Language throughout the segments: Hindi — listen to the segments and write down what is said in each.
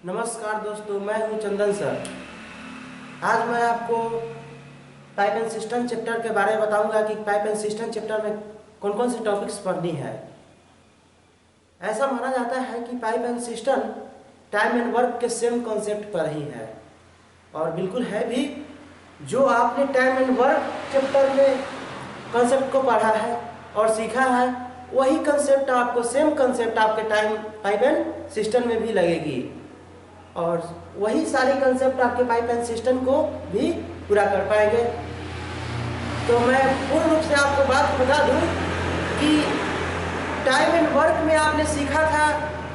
नमस्कार दोस्तों, मैं हूं चंदन सर। आज मैं आपको पाइप एंड सिस्टम चैप्टर के बारे में बताऊंगा कि पाइप एंड सिस्टम चैप्टर में कौन कौन सी टॉपिक्स पढ़नी है। ऐसा माना जाता है कि pipe and system time and work के सेम कॉन्सेप्ट पर ही है, और बिल्कुल है भी। जो आपने टाइम एंड वर्क चैप्टर में कॉन्सेप्ट को पढ़ा है और सीखा है, वही कंसेप्ट आपको सेम कंसेप्ट आपके पाइप एंड सिस्टम में भी लगेगी, और वही सारी कंसेप्ट आपके पाइप एंड सिस्टम को भी पूरा कर पाएंगे। तो मैं पूर्ण रूप से आपको बात बता दूं कि टाइम एंड वर्क में आपने सीखा था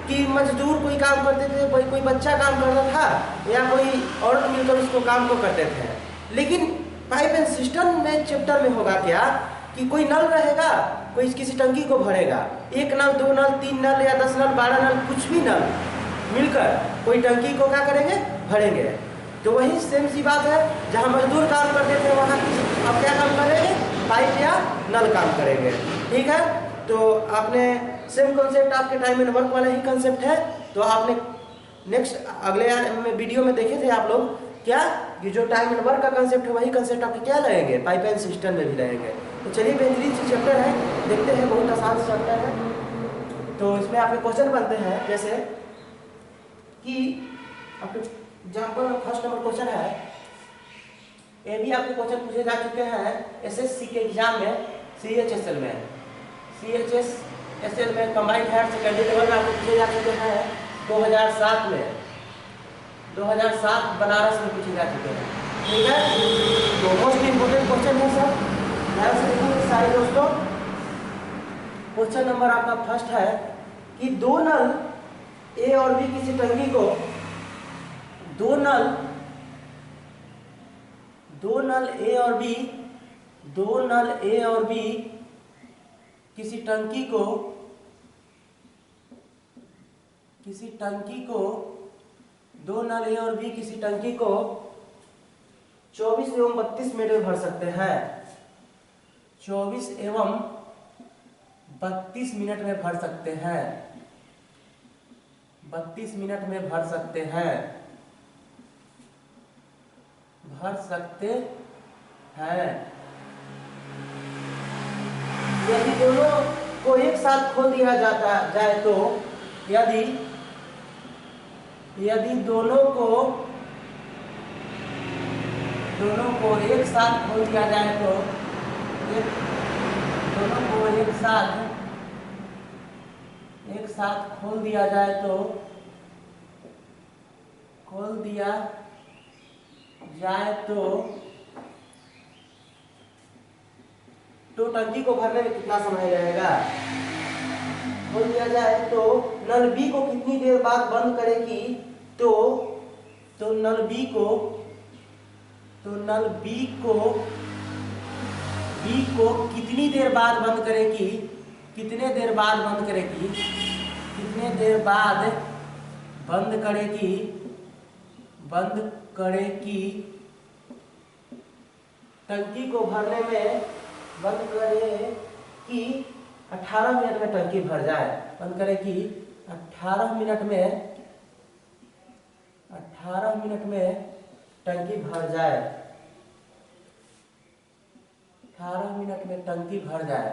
कि मजदूर कोई काम करते थे, कोई बच्चा काम करता था या कोई औरत मिलकर उसको काम को करते थे। लेकिन पाइप एंड सिस्टम में चैप्टर में होगा क्या कि कोई नल रहेगा, कोई किसी टंकी को भरेगा, 1 नल 2 नल 3 नल या 10 नल 12 नल कुछ भी नल मिलकर कोई टंकी को क्या करेंगे, भरेंगे। तो वही सेम सी बात है, जहाँ मजदूर काम करते थे वहाँ अब क्या काम करेंगे, पाइप या नल काम करेंगे। ठीक है, तो आपने सेम कॉन्सेप्ट आपके टाइम एंड वर्क वाला ही कॉन्सेप्ट है। तो आपने नेक्स्ट अगले वीडियो में देखे थे आप लोग क्या कि जो टाइम एंड वर्क का कॉन्सेप्ट है वही कॉन्सेप्ट आपके क्या लगेंगे, पाइप एंड सिस्टम में भी लगेंगे। तो चलिए, बेहतरीन सी चैप्टर है, देखते हैं। बहुत आसान चैप्टर है। तो इसमें आपके क्वेश्चन बनते हैं, जैसे कि आपके एग्जाम्पल फर्स्ट नंबर क्वेश्चन है, ये भी आपके क्वेश्चन पूछे जा चुके हैं एसएससी के एग्जाम में, सीएचएसएल में कंबाइंड हायर सेकेंडरी लेवल में आपको पूछे जा चुके हैं 2007 में, 2007 बनारस में पूछे जा चुके हैं। ठीक है, तो मोस्ट इम्पोर्टेंट क्वेश्चन है सर, ध्यान से देखिए सारे दोस्तों। क्वेश्चन नंबर आपका फर्स्ट है कि 2 नल ए और बी किसी टंकी को, दो नल ए और बी किसी टंकी को 2 नल ए और बी किसी टंकी को 24 एवं 32 मिनट में भर सकते हैं। 24 एवं 32 मिनट में भर सकते हैं, 32 मिनट में भर सकते हैं। यदि दोनों को एक साथ खोल दिया जाए तो, यदि दोनों को एक साथ खोल दिया जाए तो, दोनों को एक साथ खोल दिया जाए तो टंकी को भरने में कितना समय लगेगा। खोल दिया जाए तो नल बी को कितनी देर बाद बंद करेगी, तो नल बी को कितनी देर बाद बंद करेगी, कितने देर बाद बंद करेगी टंकी को भरने में, बंद करेगी 18 मिनट में टंकी भर जाए। बंद करेगी 18 मिनट में टंकी भर जाए, 18 मिनट में टंकी भर जाए।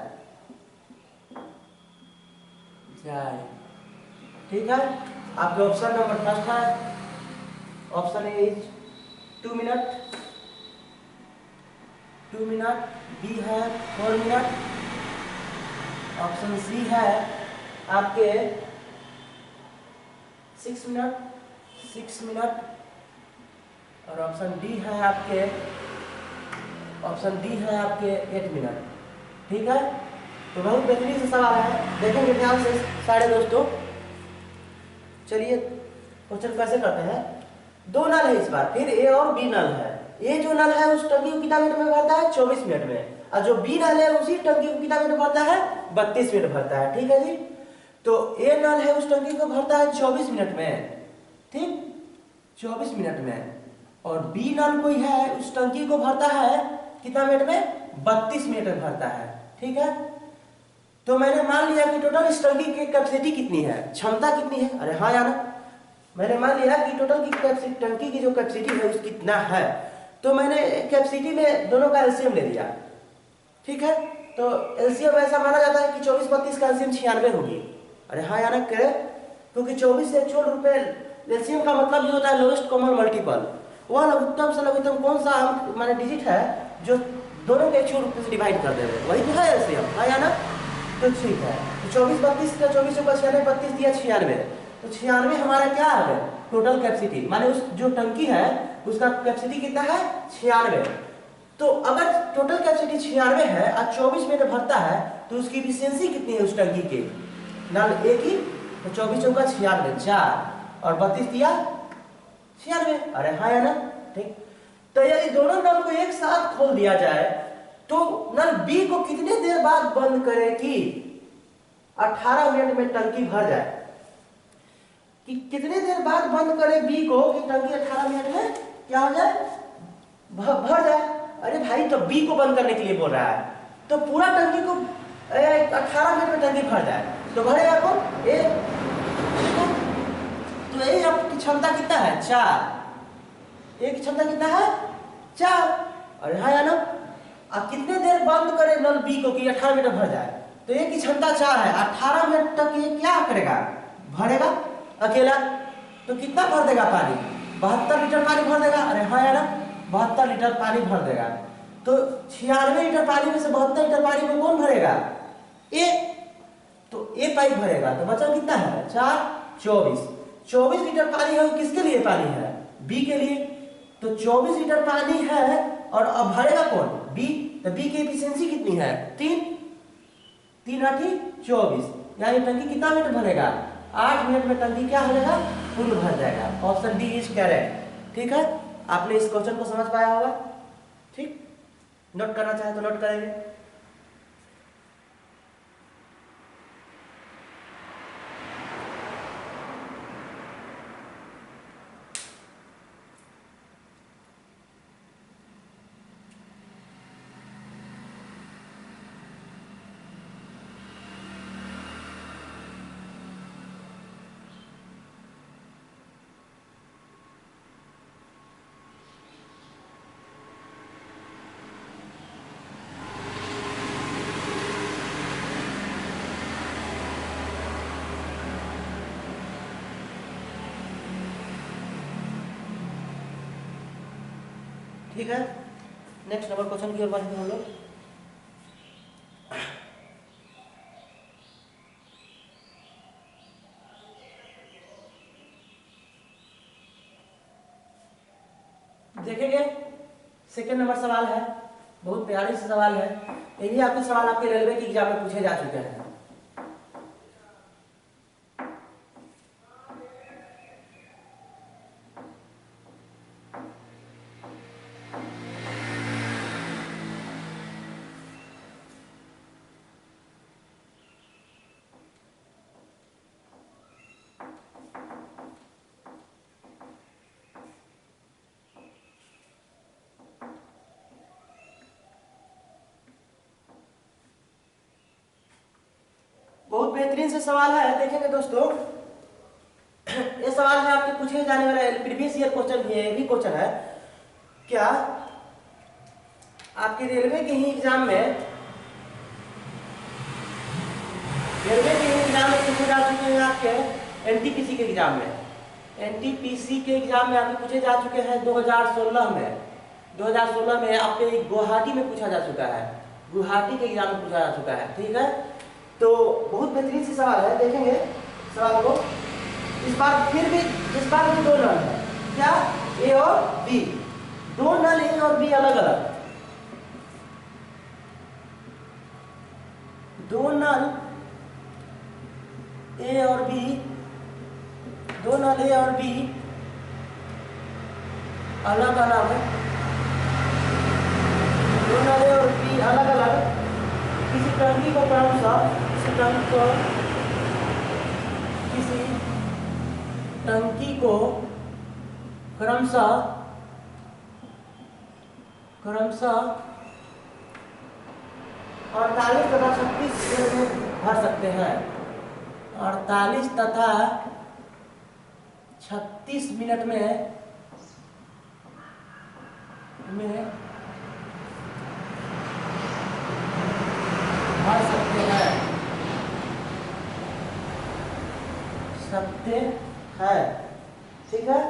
ठीक है, आपके ऑप्शन नंबर फर्स्ट है, option A is 2 minute, B है 4 मिनट, ऑप्शन सी है आपके 6 मिनट, और ऑप्शन डी है आपके 8 मिनट। ठीक है, तो बहुत बेहतरीन से सवाल है, देखेंगे ध्यान से सारे दोस्तों। चलिए क्वेश्चन कैसे करते हैं। 2 नल है इस बार, फिर ए और बी नल है। ए जो नल है उस टंकी को कितना मिनट में भरता है, 24 मिनट में, और जो बी नल है उसी टंकी को कितना मिनट भरता है, 32 मिनट भरता है। ठीक है जी, तो ए नल है उस टंकी को भरता है 24 मिनट में, ठीक 24 मिनट में, और बी नल कोई है उस टंकी को भरता है कितना मिनट में, 32 मिनट में भरता है। ठीक है, तो मैंने मान लिया कि टोटल इस टंकी की कैपेसिटी कितनी है, क्षमता कितनी है। अरे हाँ यार, मैंने मान लिया कि टोटल की कैपेसिटी, टंकी की जो कैपेसिटी है उसकी कितना है, तो मैंने कैपेसिटी में दोनों का एलसीएम ले लिया। ठीक है, तो एलसीएम ऐसा माना जाता है कि 24 32 का एलसीएम 96 होगी। अरे हाँ या ना करे, क्योंकि 24 से छोड़ रुपए एलसीएम का मतलब ये होता है लोएस्ट कॉमन मल्टीपल। वह लघुत्तम से लघुत्तम कौन सा अंक माने डिजिट है जो दोनों के छोड़ रुपए से डिवाइड कर दे रहे, वही तो है एलसीएम, हाँ या ना। तो ठीक है, तो 24 32 का 24 ऊपर 96 32 दिया 96, तो 96 हमारा क्या आ गया टोटल कैपेसिटी, माने उस जो टंकी है उसका कैपेसिटी कितना है 96। तो अगर टोटल कैपेसिटी 96 है और 24 मिनट भरता है तो उसकी एफिशिएंसी कितनी है उस टंकी की, नल एक ही, तो 24 चौका 96 4 और 32 दिया 96। अरे हाँ या ना, ठीक। तो यदि दोनों नल को एक साथ खोल दिया जाए तो नल बी को कितने देर बाद बंद करेगी, 18 मिनट में टंकी भर जाए। कि कितने देर बाद बंद करे बी को कि टंकी 18 मिनट में क्या हो जाए, भर जाए। अरे भाई, तो बी को बंद करने के लिए बोल रहा है, तो पूरा टंकी को 18 मिनट में टंकी भर जाए, तो भरेगा कौन ए। तो ए आपकी क्षमता कितना है 4, ए की क्षमता कितना है 4। अरे हाँ या ना, अब कितने देर बंद करे नल बी को कि 18 मिनट भर जाए, तो ए की क्षमता 4 है, 18 मिनट तक ये क्या करेगा, भरेगा अकेला। तो कितना भर देगा पानी, 72 लीटर पानी भर देगा। अरे हाँ या ना, 72 लीटर पानी भर देगा। तो 96 लीटर पानी में से 72 लीटर पानी को कौन भरेगा, ए। तो ए पाइप भरेगा, तो बचा कितना है 4 24 24 लीटर पानी है, किसके लिए पानी है, बी के लिए। तो 24 लीटर पानी है और अब भरेगा कौन, बी। तो बी की एफिशिएंसी कितनी है 3 3 8 24, यानी टंकी कितना मिनट भरेगा 8 मिनट में टंकी क्या हो जाएगा, फुल भर जाएगा। Option D is correct. ठीक है, आपने इस क्वेश्चन को समझ पाया होगा। ठीक, नोट करना चाहे तो नोट करेंगे। ठीक है, नेक्स्ट नंबर क्वेश्चन की ओर बढ़ते हैं हम लोग। देखेंगे सेकंड नंबर सवाल है, बहुत प्यारी से सवाल है। यही आपके सवाल आपके रेलवे के एग्जाम में पूछे जा चुके हैं। बहुत बेहतरीन से सवाल है, देखेंगे दोस्तों। ये सवाल है आपके पूछे जाने वाला प्रीवियस ईयर क्वेश्चन भी है, ये भी क्वेश्चन है। क्या आपके रेलवे के ही एग्जाम में, रेलवे के ही एग्जाम में पूछे जा चुके हैं आपके एनटीपीसी के एग्जाम में, एनटीपीसी के एग्जाम में आपके पूछे जा चुके हैं 2016 में। 2016 में आपके गुवाहाटी में पूछा जा चुका है, गुवाहाटी के एग्जाम में पूछा जा चुका है। ठीक है, तो बहुत बेहतरीन सी सवाल है, देखेंगे सवाल को। इस बार फिर भी, इस बार भी दो नल है, क्या ए और बी, दो नल ए और बी अलग अलग, दो नल ए और बी, दो नल ए और बी अलग अलग, दो नल ए और बी अलग अलग किसी टंकी को क्रमशः, किसी टंकी को क्रमशः 48 तथा 36 मिनट में भर सकते हैं, 48 तथा 36 मिनट में भर सकते हैं। ठीक है।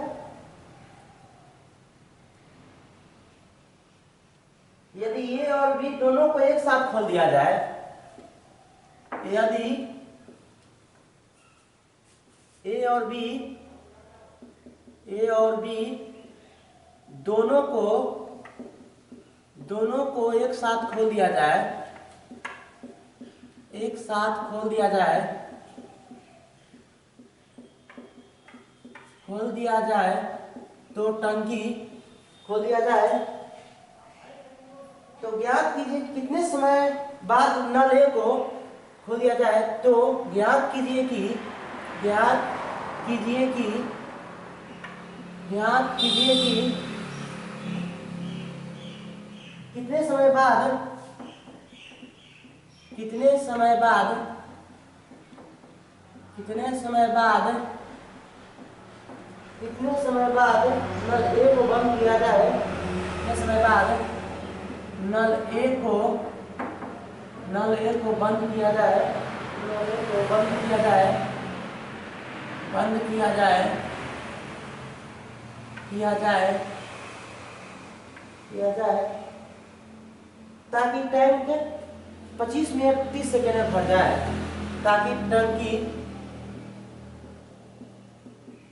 यदि ए और बी दोनों को एक साथ खोल दिया जाए, यदि ए और बी दोनों को एक साथ खोल दिया जाए, तो टंकी खोल दिया जाए, तो ज्ञात कीजिए कितने समय बाद नल ए को खोल दिया जाए। तो ज्ञात कीजिए कि कितने समय बाद नल ए को बंद किया जाए, कितने समय बाद नल ए को बंद किया जाए ताकि टैंक 25 मिनट 30 सेकेंड में भर जाए, ताकि टंकी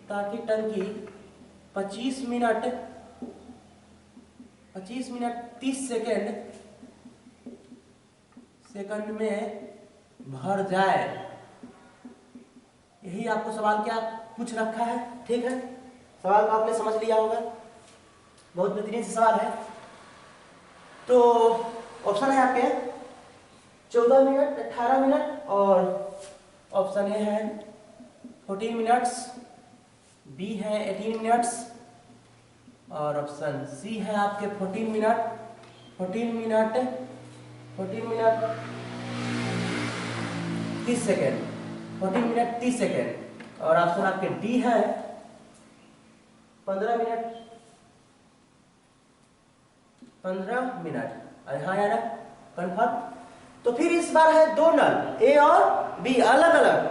25 मिनट 30 सेकंड में भर जाए। यही आपको सवाल क्या पूछ रखा है। ठीक है, सवाल को आपने समझ लिया होगा, बहुत बेहतरीन से सवाल है। तो ऑप्शन है आपके 14 मिनट, 18 मिनट, और ऑप्शन ए है 14 मिनट्स, बी है 18 मिनट्स, और ऑप्शन सी है आपके 14 मिनट 30 सेकेंड, 14 मिनट 30 सेकेंड, और ऑप्शन आपके डी है 15 मिनट। हाँ यार कन्फर्म। तो फिर इस बार है दो नल ए और बी अलग अलग,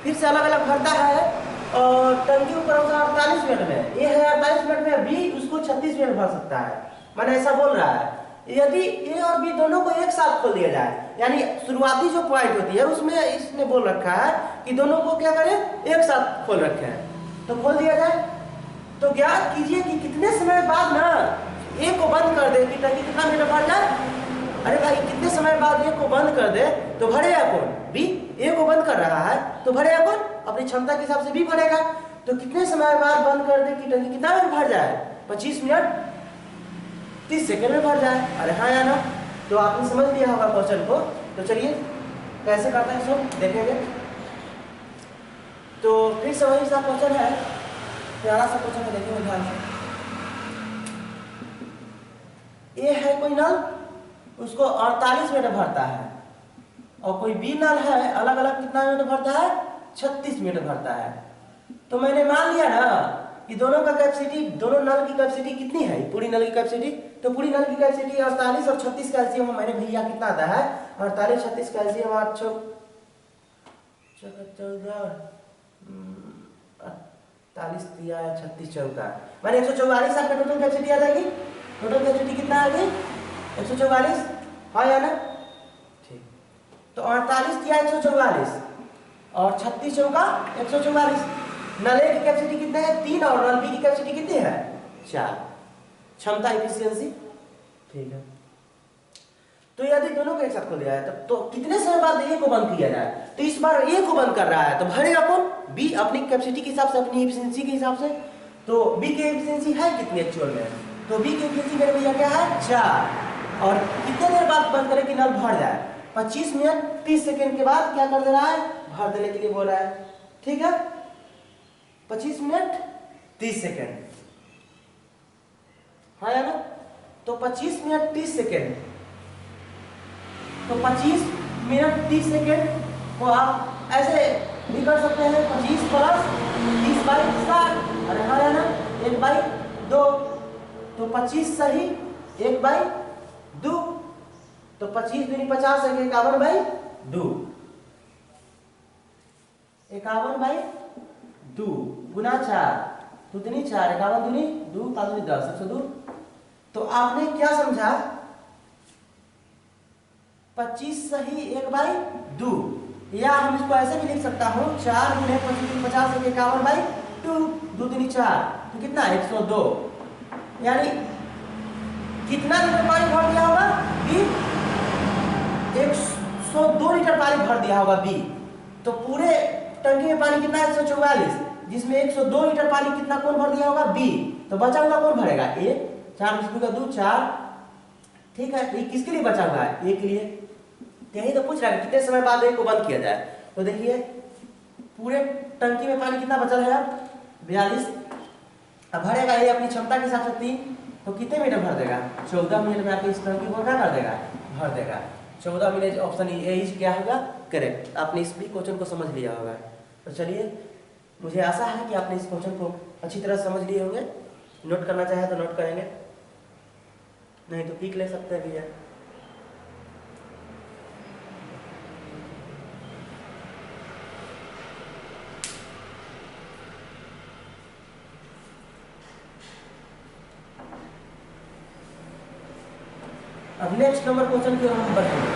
फिर से अलग अलग भरता है, और टंकी ऊपर 48 मिनट में, ए है 48 मिनट में, बी उसको 36 मिनट भर सकता है। मैंने ऐसा बोल रहा है। यदि ए और बी दोनों को एक साथ खोल दिया जाए, यानी शुरुआती जो पॉइंट होती है उसमें इसने बोल रखा है कि दोनों को क्या करें, एक साथ खोल रखे हैं, तो खोल दिया जाए। तो ज्ञात कीजिए कि कितने समय बाद ना ए को बंद कर दे कि टंकी कितना मिनट भर जाए। अरे भाई कितने समय बाद ए को बंद कर दे तो भरेगा कौन, बी। ए को बंद कर रहा है तो भरेगा कौन, अपनी क्षमता के हिसाब से बी भरेगा। तो कितने समय बाद बंद कर दे कि टंकी कितना मिनट भर जाए, 25 मिनट 30 सेकेंड में भर जाए। अरे हाँ या ना, तो आपने समझ लिया होगा क्वेश्चन को। तो चलिए कैसे करते हैं सब देखेंगे। तो फिर से वही सा क्वेश्चन है, प्यारा सा क्वेश्चन है, देखिए ध्यान से। ए है कोई नल, उसको 48 मिनट भरता है, और कोई बी नल है अलग अलग कितना मिनट भरता है, 36 मिनट भरता है। तो मैंने मान लिया ना कि दोनों का कैपेसिटी, दोनों नल की कैपेसिटी कितनी है, पूरी नल की कैपेसिटी। तो पूरी नल की कैपेसिटी 48 और 36 कैल्शियम मैंने भैया कितना आता है, 48 36 कैल्शियम 8 14 48 दिया 36 14 मैंने 144 आपका टोटल कैपेसिटी आ जाएगी। टोटल कैपेसिटी कितना आ गई, 144। हाँ या ना, ठीक। तो 48 दिया 144 और 36 चौका 144। नल ए की कैपेसिटी कितना है, 3, और नल बी की कैपेसिटी कितनी है, 4। क्षमता एफिशिएंसी, ठीक है। तो यदि दोनों को एक साथ खोल दिया जाए तो कितने समय बाद ए को बंद किया जाए। तो इस बार ए को बंद कर रहा है तो भरेगा कौन, बी, अपनी कैपेसिटी के हिसाब से, अपनी एफिशिएंसी के हिसाब से। तो बी की एफिशिएंसी है कितनी एक्चुअल में, तो बी की एफिशिएंसी मेरे भैया क्या है, 4। और कितने देर बाद बंद करें कि नल भर जाए, 25 मिनट 30 सेकेंड के बाद क्या कर दे रहा है, भर देने के लिए बोल रहा है। ठीक है, 25 मिनट 30 सेकेंड। हाँ या ना, तो 25 मिनट 30 सेकेंड, तो 25 मिनट 30 सेकेंड को आप ऐसे भी कर सकते हैं, 25 + 30/60। अरे हाँ है ना, 1/2, तो 25 सही 1/2, तो 25 दूनी 50 है, 51/2, 51/2 गुना 4, 2 दूनी 4, 51 दूनी 2, 5 दूनी 10, 102। तो आपने क्या समझा, 25 सही 1/2, या हम इसको ऐसे भी लिख सकता हूँ 4 गुने 25 50 है 51/2, 2 दूनी 4, तो कितना 102, यानी कितना लीटर पानी भर दिया होगा बी, 102 लीटर पानी भर दिया होगा बी। तो पूरे टंकी में पानी कितना है 144, जिसमें 102 लीटर पानी कितना कौन भर दिया होगा बी, तो बचा हुआ कौन भरेगा ए, 4 का 2 4, ठीक है। तो ये किसके लिए बचा हुआ है, ए के लिए। यही तो पूछ रहा है कितने समय बाद ए को बंद किया जाए। तो देखिए पूरे टंकी में पानी कितना बचा है अब 42, अब भरेगा ये अपनी क्षमता के हिसाब से 3, तो कितने मिनट भर देगा 14 मिनट में आपकी इस टंकी को क्या कर देगा, भर देगा 14 मिनट। ऑप्शन ए क्या होगा करेक्ट। आपने इस भी क्वेश्चन को समझ लिया होगा। तो चलिए, मुझे आशा है कि आपने इस क्वेश्चन को अच्छी तरह समझ लिए होंगे। नोट करना चाहे तो नोट करेंगे, नहीं तो पीक ले सकते हैं भैया। अब नेक्स्ट नंबर क्वेश्चन की ओर हम बढ़ेंगे।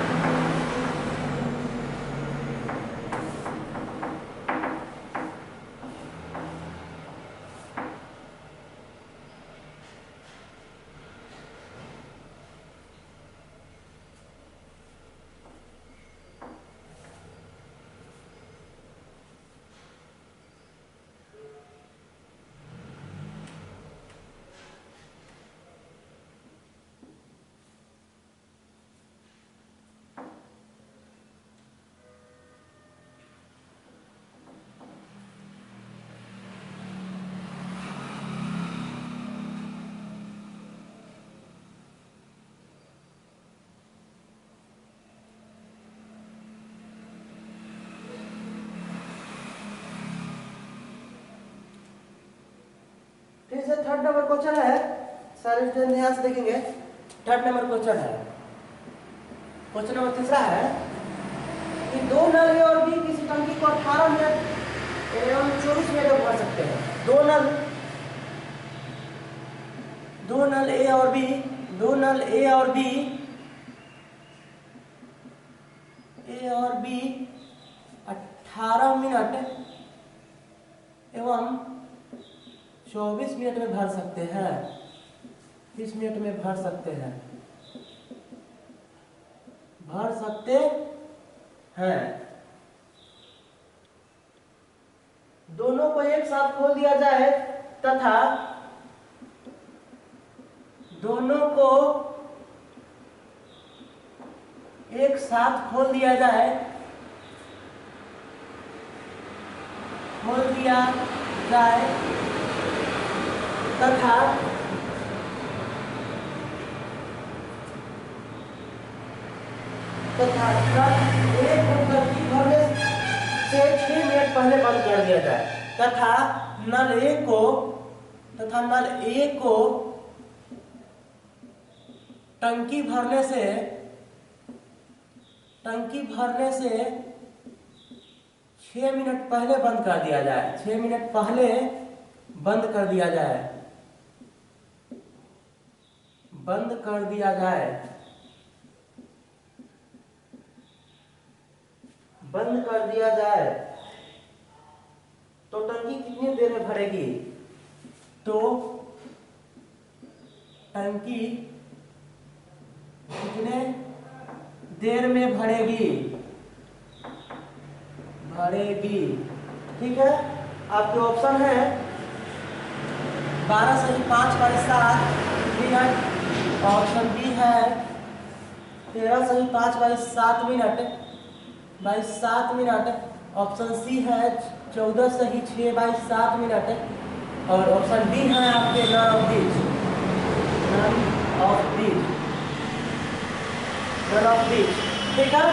फिर से थर्ड नंबर क्वेश्चन है, सारे स्टूडेंट ध्यान से देखेंगे। थर्ड नंबर क्वेश्चन है, क्वेश्चन नंबर तीसरा है कि 2 नल ए और बी किसी टंकी को 18 मिनट एवं 24 मिनट में भर सकते हैं। दो नल ए और बी, 2 नल ए और बी 18 मिनट एवं 24 मिनट में भर सकते हैं, 30 मिनट में भर सकते हैं, भर सकते हैं। दोनों को एक साथ खोल दिया जाए तथा दोनों को एक साथ खोल दिया जाए, तथा एक टंकी भरने से 6 मिनट पहले बंद कर दिया जाए, तथा नल ए को टंकी भरने से 6 मिनट पहले बंद कर दिया जाए, 6 मिनट पहले बंद कर दिया जाए, बंद कर दिया जाए, बंद कर दिया जाए। तो टंकी कितनी देर में भरेगी, तो टंकी कितने देर में भरेगी, ठीक है। आपके ऑप्शन है 12 सही 5/7 मिनट, ऑप्शन बी है 13 सही 5/7 minute by 7 minute, option C है 14 सही 6/7 मिनट, और ऑप्शन डी है आपके नन ऑफ दिस। ठीक है।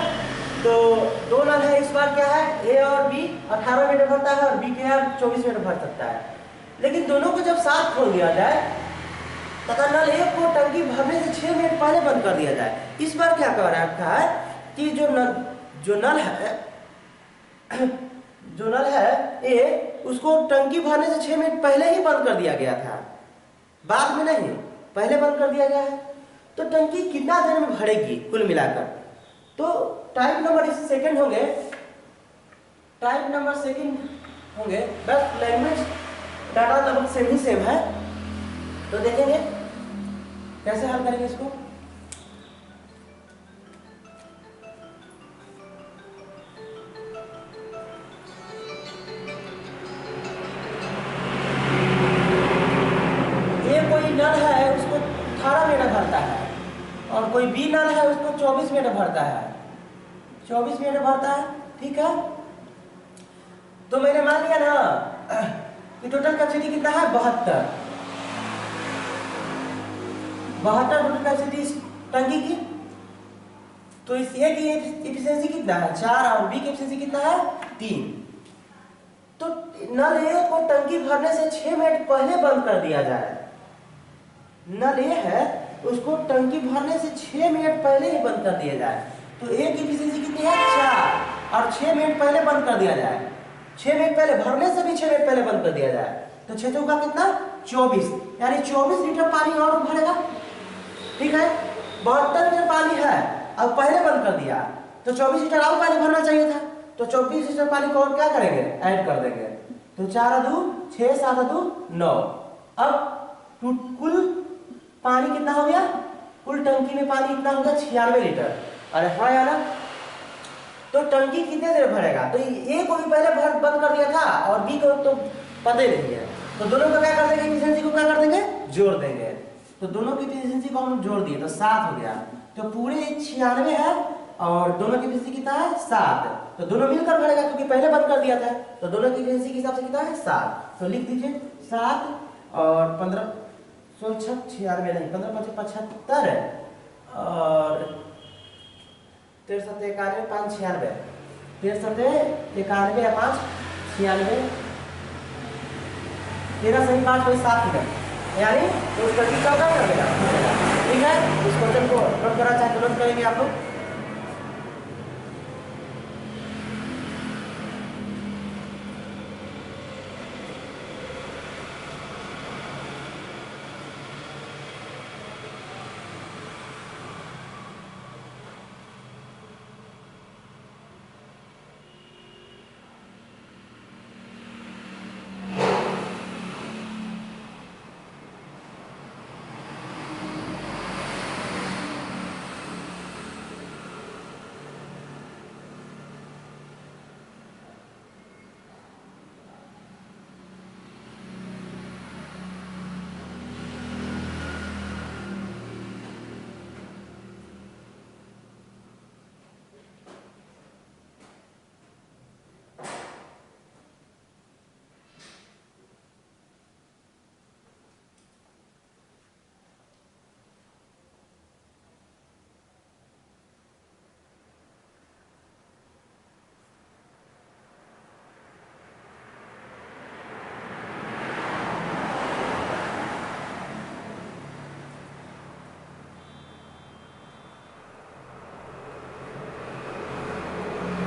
तो 2 नल है, इस बार क्या है ए और बी 18 मिनट भरता है और बी क्या है 24 मिनट भर सकता है। लेकिन दोनों को जब साथ खोल दिया जाए तथा नल एक को टंकी भरने से 6 मिनट पहले बंद कर दिया जाए। इस बार क्या कर रखा है कि जो नल है ये उसको टंकी भरने से 6 मिनट पहले ही बंद कर दिया गया था, बाद में नहीं, पहले बंद कर दिया गया है। तो टंकी कितना देर में भरेगी कुल मिलाकर? तो टाइप नंबर सेकंड होंगे, बस लैंग्वेज डाटा लगभग सेम ही सेम है। तो देखेंगे कैसे हल करेंगे इसको। ये कोई नल है उसको 18 मिनट भरता है और कोई बी नल है उसको 24 मिनट भरता है, 24 मिनट भरता है, ठीक है। तो मैंने मान लिया ना कि टोटल कैपेसिटी कितना है 72 टोटल कैपेसिटी इस टंकी की। तो इस ए की एफिशिएंसी कितना है 4 और बी की एफिशिएंसी कितना है 3। तो नल ए को टंकी भरने से 6 मिनट पहले बंद कर दिया जाए। नल ए है उसको टंकी भरने से 6 मिनट पहले ही बंद कर दिया जाए। तो ए की एफिशिएंसी कितनी है 4 और 6 मिनट पहले बंद कर दिया जाए। 6 मिनट पहले भरने से भी 6 मिनट पहले बंद कर दिया जाए। तो 6 चौका कितना 24, यानी 24 लीटर पानी और भरेगा, ठीक है। 72 लीटर पानी है अब पहले बंद कर दिया तो 24 लीटर और पानी भरना चाहिए था। तो 24 लीटर पानी को और क्या करेंगे ऐड कर देंगे। तो 4 2 6 7 2 9। अब कुल पानी कितना हो गया, कुल टंकी में पानी कितना हो गया 96 लीटर। अरे हाँ यार, तो टंकी कितने देर भरेगा? तो ए को भी पहले बंद कर दिया था और बी को तो पता ही नहीं है। तो दोनों का क्या कर देंगे, एफिशिएंसी को क्या कर देंगे जोड़ देंगे। तो दोनों की एफिशिएंसी को हम जोड़ दिए तो 7 हो गया। तो पूरे 96 है और दोनों की एफिशिएंसी कितना है 7। तो दोनों मिलकर भरेगा क्योंकि पहले बंद कर दिया था। तो दोनों की एफिशिएंसी के हिसाब से कितना है 7। तो लिख दीजिए 7 और 15 96 नहीं 15 5 75 और 13 7 91 5 96 13 7 91 या 5 96 13 सही 5 कोई 7 हो गया, यानी उस टंकी का क्या कर देगा, ठीक है। इस क्वेश्चन को नोट करना चाहे तो नोट करेंगे आप लोग।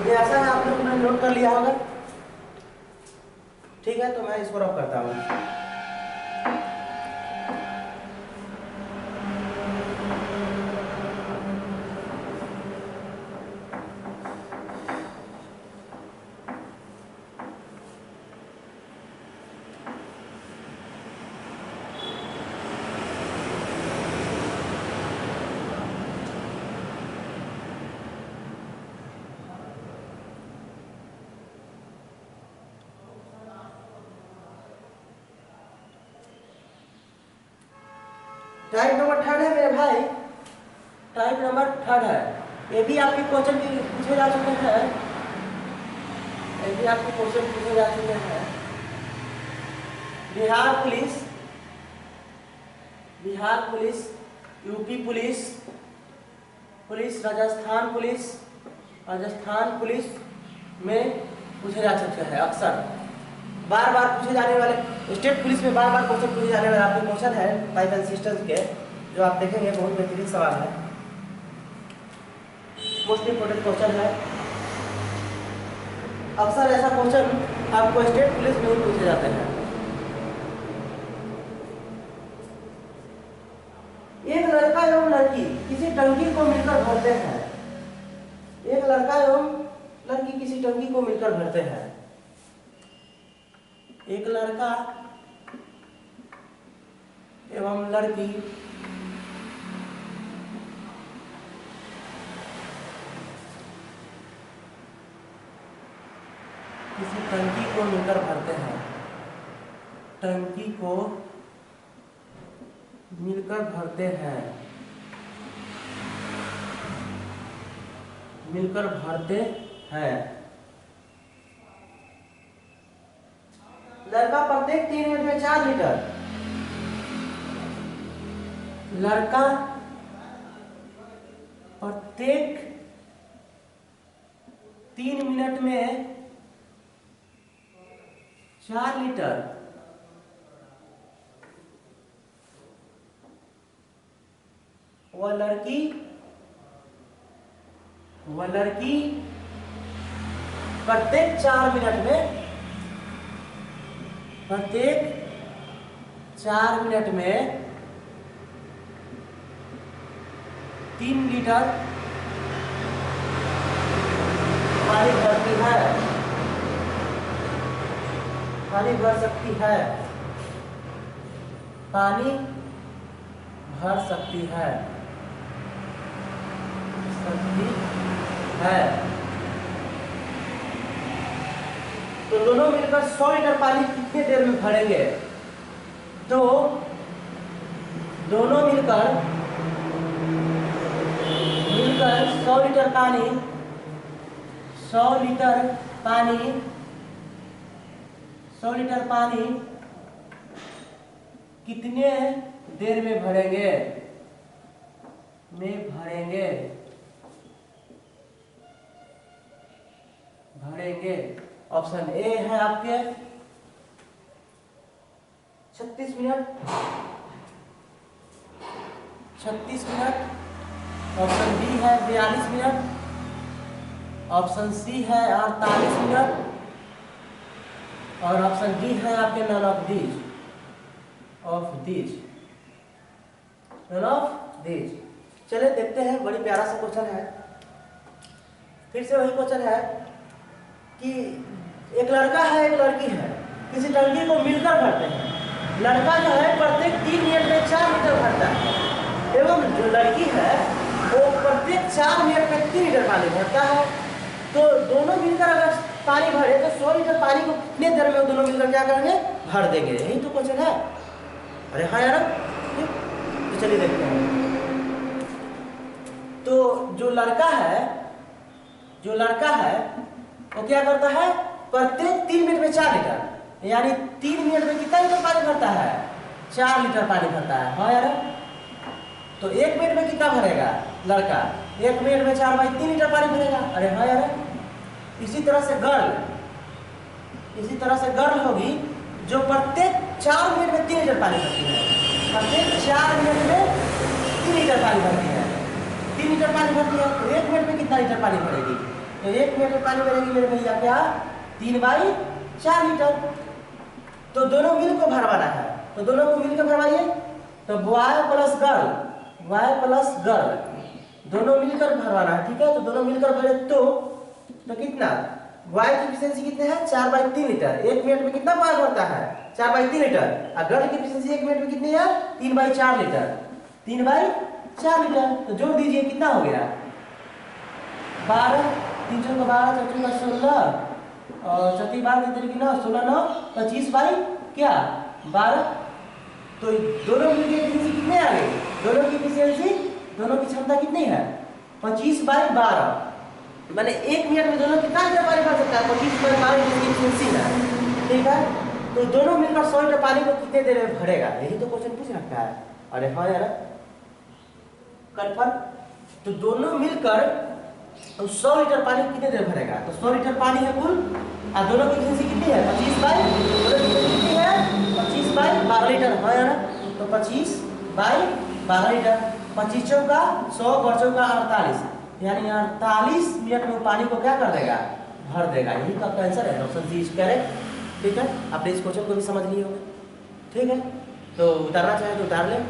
ये ऐसा है आप लोगों ने नोट कर लिया होगा, ठीक है। तो मैं इसको रब करता हूँ। टाइप नंबर 3 है मेरे भाई, टाइप नंबर 3 है। ये भी आपके क्वेश्चन पूछे जा चुके हैं, ये भी आपके क्वेश्चन पूछे जा चुके हैं। Bihar police, UP police, Rajasthan police में पूछे जा चुके हैं। अक्सर बार बार पूछे जाने वाले स्टेट पुलिस में बार बार क्वेश्चन पूछे जाने वाला आपके क्वेश्चन है पाइप एंड सिस्टम्स के, जो आप देखेंगे बहुत बेहतरीन सवाल है, मोस्ट इम्पोर्टेंट क्वेश्चन है। अक्सर ऐसा क्वेश्चन आपको स्टेट पुलिस में ही पूछे जाते हैं। एक लड़का एवं लड़की किसी टंकी को मिलकर भरते हैं। एक लड़का एवं लड़की किसी टंकी को मिलकर भरते हैं। एक लड़का एवं लड़की किसी टंकी को मिलकर भरते हैं। टंकी को मिलकर भरते हैं। मिलकर भरते हैं। लड़का प्रत्येक 3 मिनट में 4 लीटर। लड़का प्रत्येक 3 मिनट में 4 लीटर वह लड़की प्रत्येक 4 मिनट में 3 लीटर पानी भरती है। पानी भर सकती है। पानी भर सकती है। तो दोनों मिलकर 100 लीटर पानी कितने देर में भरेंगे? तो दोनों मिलकर 100 लीटर पानी 100 लीटर पानी कितने देर में भरेंगे? भरेंगे। ऑप्शन ए है आपके 36 मिनट। ऑप्शन बी है 42 मिनट। ऑप्शन सी है 48 मिनट। और ऑप्शन डी है आपके नन ऑफ दीज। चलिए देखते हैं, बड़ी प्यारा सा क्वेश्चन है। फिर से वही क्वेश्चन है कि एक लड़का है एक लड़की है, किसी टंकी को मिलकर भरते हैं। लड़का जो है प्रत्येक 3 मिनट में 4 लीटर भरता है एवं जो लड़की है वो प्रत्येक 4 मिनट में 3 लीटर पानी भरता है। तो दोनों मिलकर अगर पानी भरे तो 100 लीटर पानी को कितने देर में दोनों मिलकर क्या करेंगे? भर देंगे। यही तो क्वेश्चन है। अरे हाँ यार, तो चलिए देखते हैं। तो जो लड़का है वो क्या करता है? प्रत्येक 3 मिनट में 4 लीटर, यानी 3 मिनट में कितना लीटर पानी भरता है? 4 लीटर पानी भरता है। हाँ यार, तो 1 मिनट में कितना भरेगा लड़का? 1 मिनट में 4/3 लीटर पानी भरेगा। अरे हाँ यार, इसी तरह से गर्ल होगी जो प्रत्येक 4 मिनट में 3 लीटर पानी भरती है। प्रत्येक 4 मिनट में 3 लीटर पानी भरती है। 3 लीटर पानी भरती है तो 1 मिनट में कितना लीटर पानी भरेगी? तो 1 मिनट में पानी भरेगी मेरे भैया क्या? 3/4 लीटर। तो दोनों मिल को भरवाना है, तो दोनों को मिलकर भरवाइए। तो बॉय प्लस गर्ल दोनों मिलकर भरवाना है। ठीक है, तो दोनों मिलकर भरे तो कितना? बॉय की एफिशिएंसी कितने है? 4/3 लीटर। 1 मिनट में कितना बॉय भरता है? 4/3 लीटर। और गर्ल की एफिशिएंसी 1 मिनट में कितनी है? 3/4 लीटर। 3/4 लीटर। तो जोड़ दीजिए, कितना हो गया? 12, 3 चौका 12, 4 चौका 16 और 34 12 तरीके 9 16 9 25/12। तो दोनों मिलकर एफिशिएंसी कितने आ गई? दोनों की एफिशिएंसी, दोनों की क्षमता कितनी है? 25/12। मैंने 1 मिनट में दोनों कितना लीटर पानी भर सकता है? 25/12 की एफिशिएंसी है। ठीक है, तो दोनों मिलकर 100 लीटर पानी को कितने देर में भरेगा? यही तो क्वेश्चन पूछ रखा है। अरे हाँ यार, कंफर्म। तो दोनों मिलकर 100 लीटर पानी कितने देर भरेगा? तो 100 लीटर पानी है कुल, और दोनों की एफिशिएंसी कितनी है? 25/12 कितनी है? 25/12 लीटर है ना, तो 25/12 लीटर, 25 चौका 100 और चौका 48, यानी 48 मिनट में वो पानी को क्या कर देगा, भर देगा। यही तो आपका आंसर है, ऑप्शन सी इज करेक्ट। ठीक है, आपने इस क्वेश्चन को भी समझ लिए होंगे। ठीक है, तो उतारना चाहे तो उतार लें।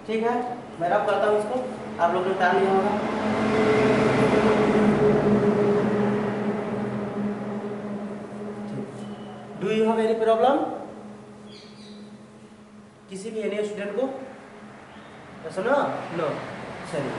ठीक है, मैं रब करता हूँ इसको, आप लोग ने उतार लिया होगा। Do you have any problem, किसी भी एनी स्टूडेंट को? सुनो नो, चलिए।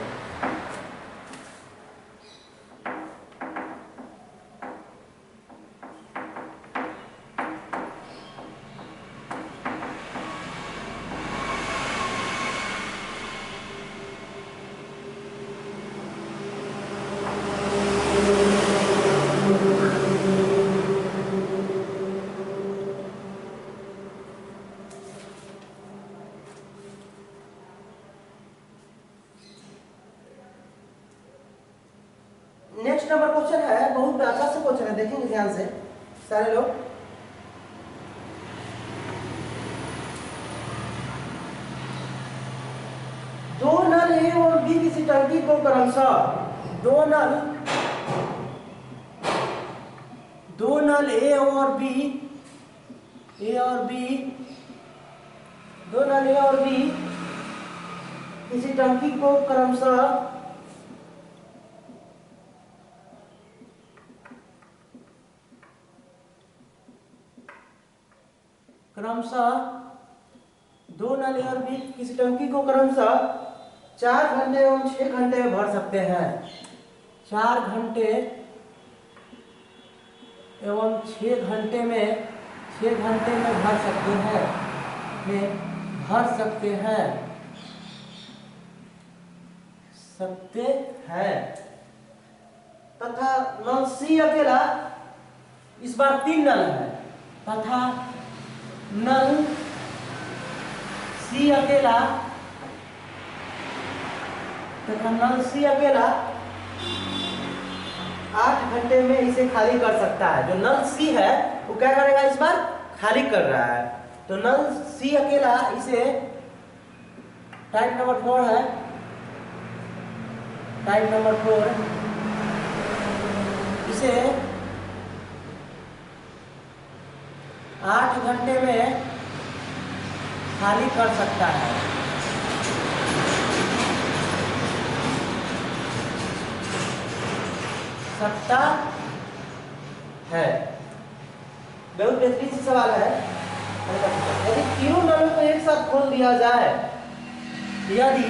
नेक्स्ट नंबर क्वेश्चन है, बहुत अच्छा से क्वेश्चन है, देखेंगे ध्यान से सारे लोग। दो नल ए और बी किसी टंकी को क्रमशः दो नल ए और बी दो नल ए और बी किसी टंकी को क्रमशः दो नल ए और बी किसी टंकी को क्रमशः 4 घंटे एवं 6 घंटे में भर सकते हैं। 4 घंटे एवं 6 घंटे में भर सकते हैं तथा नल सी अकेला, इस बार 3 नल है, तथा नल सी अकेला 8 घंटे में इसे खाली कर सकता है। जो नल सी है वो क्या करेगा, इस बार खाली कर रहा है। तो नल सी अकेला इसे, टाइप नंबर 4 है, टाइप नंबर 4, इसे 8 घंटे में खाली कर सकता है। सकता है। बहुत बेहतरीन सा सवाल है। यदि तीनों नलों को एक साथ खोल दिया जाए, यदि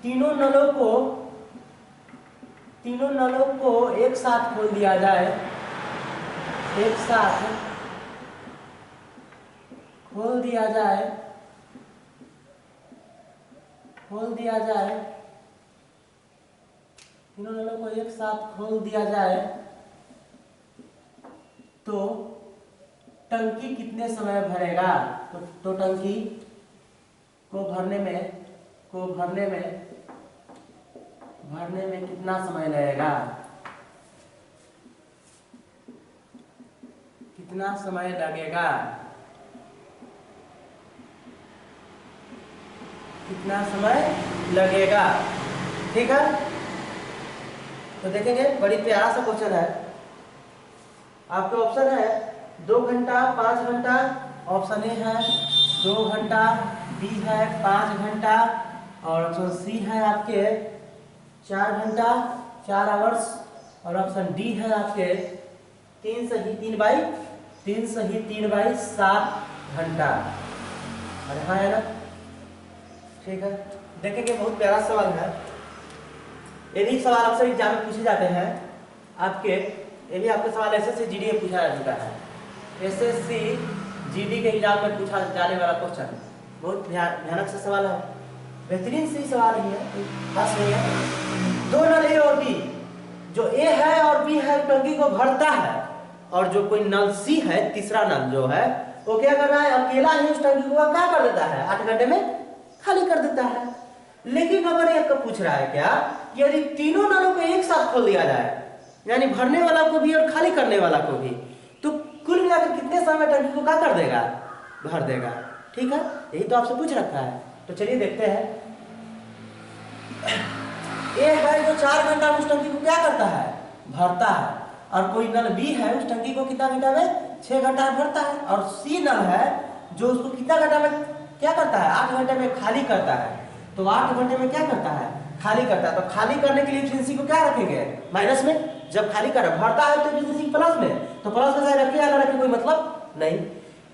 तीनों नलों को एक साथ खोल दिया जाए, तीनों नलों को एक साथ खोल दिया जाए तो टंकी कितने समय भरेगा? तो टंकी को भरने में कितना समय लगेगा? कितना समय लगेगा? ठीक है, तो देखेंगे, बड़ी प्यारा सा क्वेश्चन है। आपके ऑप्शन है 2 घंटा, 5 घंटा, ऑप्शन ए है 2 घंटा, बी है 5 घंटा और ऑप्शन सी है आपके 4 घंटा 4 आवर्स और ऑप्शन डी है आपके 3 सही 3 बाई 7 घंटा। अरे हाँ है ना, ठीक है। देखेंगे, बहुत प्यारा सवाल है। ये भी सवाल अक्सर एग्जाम में पूछे जाते हैं आपके। ये भी आपके सवाल एसएससी जीडी में पूछा जा चुका है। एसएससी जीडी के एग्जाम में पूछा जाने वाला क्वेश्चन, बहुत भयानक सा सवाल है, बेहतरीन सी सवाल ही है, खास नहीं है। दो नल ए और बी जो ए है और बी है टंकी को भरता है, और जो कोई नल सी है, तीसरा नल जो है वो क्या कर रहा है, अकेला ही उस टंकी को क्या कर देता है, 8 घंटे में खाली कर देता है। लेकिन अगर एक को पूछ रहा है क्या, यदि तीनों नलों को एक साथ खोल दिया जाए, यानी भरने वाला को भी और खाली करने वाला को भी, तो कुल मिलाकर कितने समय टंकी को क्या कर देगा, भर देगा। ठीक है, यही तो आपसे पूछ रखा है। तो चलिए देखते हैं। ए है जो 4 घंटा उस टंकी को क्या करता है, भरता है, और कोई नल बी है उस टंकी को कितना घंटा में, 6 घंटा में भरता है, और सी नल है जो उसको कितना घंटा में क्या करता है, 8 घंटे में खाली करता है। तो 8 घंटे में क्या करता है, खाली करता है। तो खाली करने के लिए एफिशिएंसी को क्या रखेंगे, माइनस में। जब खाली कर भरता है तो एफिशिएंसी प्लस में, तो प्लस में चाहे रखे या ना रखे कोई मतलब नहीं।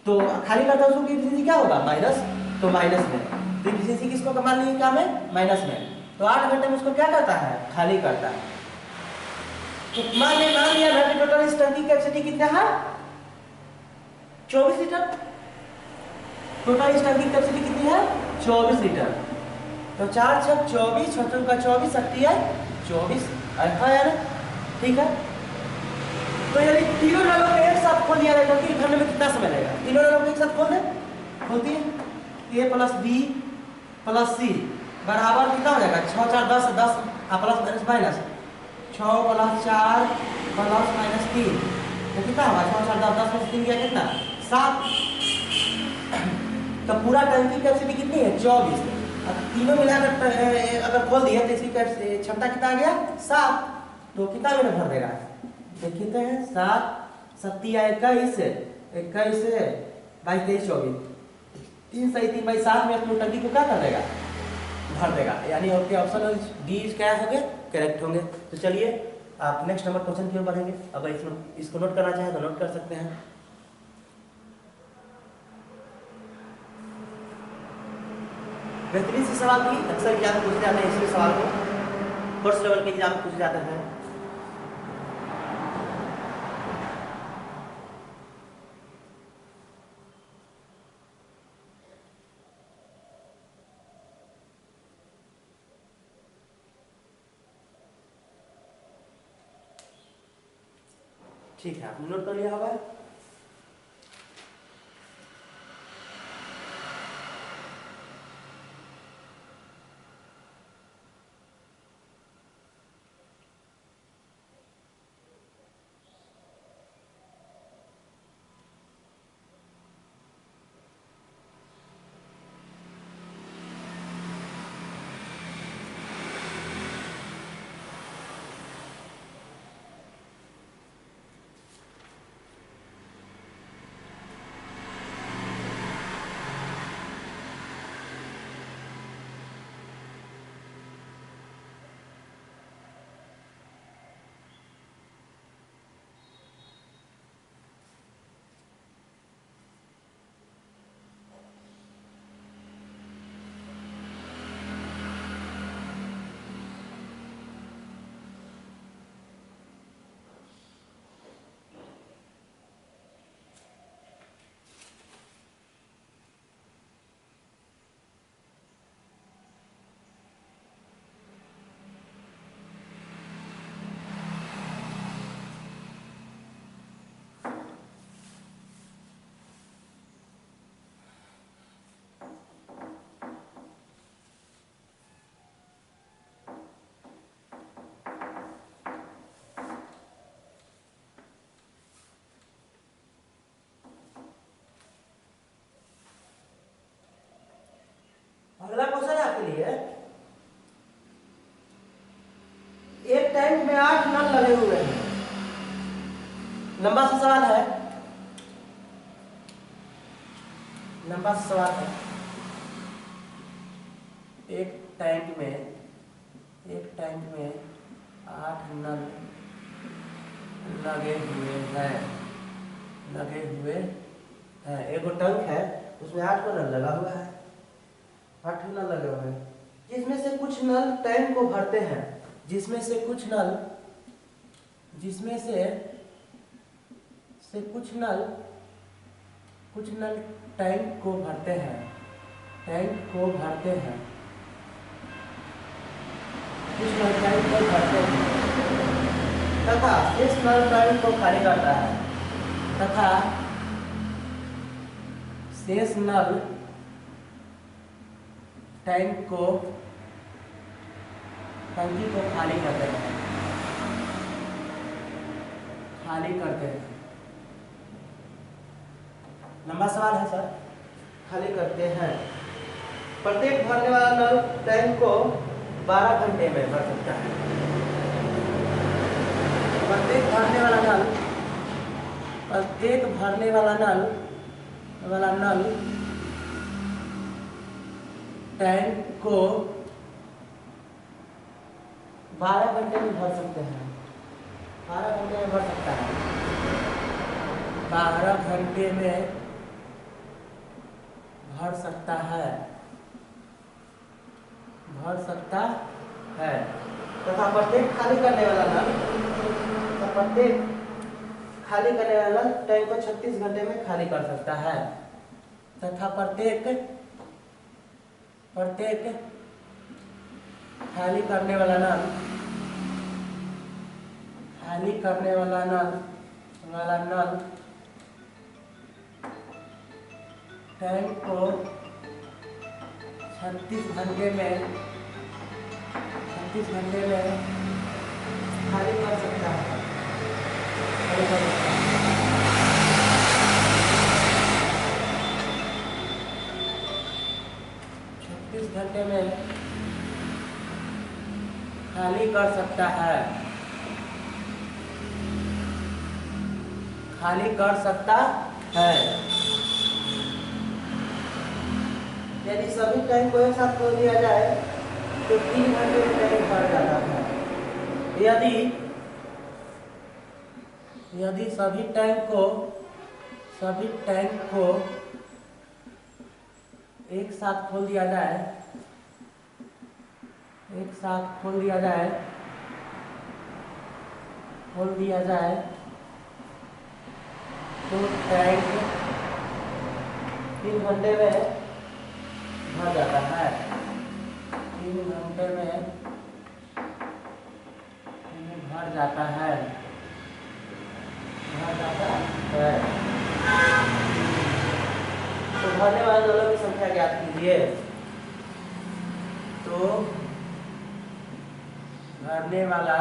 तो खाली करता है उसको एफिशिएंसी क्या होगा, माइनस, तो माइनस में। तो एफिशिएंसी किसको मान लीजिए क्या में, माइनस में। तो 8 घंटे में उसको क्या करता है, खाली करता है। तो मान लिया ना कि टोटल इस टंकी की कैपेसिटी कितना है, 24 लीटर। टोटल इस टंकी की कैपेसिटी कितनी है, 24 लीटर। तो 4 छक 24, 6 का 24, 24 है यार। ठीक है, तो यदि तीनों नलों को एक साथ खोल दिया जाए टंकी भरने में कितना समय लगेगा, तीनों नलों को एक साथ खोल दे, खोलती है। ए प्लस बी प्लस सी बराबर कितना हो जाएगा, 6 4 10 10 plus minus minus 6 plus 4 plus minus 3, तो कितना होगा, 6 4 10 10 में 3 गया कितना, 7। तो पूरा टंकी की कैपेसिटी कितनी है, 24। अब तीनों मिलाकर अगर खोल दिया तो इसकी क्षमता कितना आ गया, 7। तो कितना मिनट भर देगा, देखते हैं। 7 7 21 21 22 23 24, 3 सही 3 बाई 7 में अपनी टंकी को क्या कर देगा, भर देगा। यानी आपके ऑप्शन डी क्या होंगे, करेक्ट होंगे। तो चलिए आप नेक्स्ट नंबर क्वेश्चन की ओर बढ़ेंगे। अगर इसको नोट करना चाहें तो नोट कर सकते हैं। बेहतरीन से सवाल भी अक्सर एग्जाम में पूछे जाते हैं, इसलिए सवाल को फर्स्ट लेवल के एग्जाम में पूछे जाते हैं। ठीक है, आपने नोट कर लिया होगा। अगला क्वेश्चन है आपके लिए, एक टैंक में 8 नल लगे हुए हैं। लंबा सा सवाल है, लंबा सा सवाल है। एक टैंक में 8 नल लगे हुए हैं। एक टैंक है उसमें 8 नल लगा हुआ है, 8 नल लगे हुए हैं, जिसमें से कुछ नल टैंक को भरते हैं, जिसमें से कुछ नल टैंक को भरते हैं, कुछ नल टैंक को भरते हैं। तथा शेष नल टैंक को खाली करता है, तथा शेष नल टैंक को टंकी को खाली करते हैं, खाली करते हैं। लंबा सवाल है सर। खाली करते हैं। प्रत्येक भरने वाला नल टैंक को 12 घंटे में भर सकता है। प्रत्येक भरने वाला नल टैंक को 12 घंटे में भर सकते हैं। 12 घंटे में भर सकता है। 12 घंटे में भर सकता है, तथा प्रत्येक खाली करने वाला नल टैंक को 36 घंटे में खाली कर सकता है, तथा प्रत्येक खाली करने वाला नल टैंक को 36 घंटे में खाली कर सकता है। 36 घंटे में खाली कर सकता है, यदि सभी टैंक को एक साथ खोल दिया जाए तो 3 घंटे में टैंक भर जाता है। यदि सभी टैंक को एक साथ खोल दिया जाए तो टैंक 3 घंटे में भर जाता है। 3 घंटे में भर जाता है। तो भरने वाले नलों की संख्या ज्ञात कीजिए। तो भरने वाला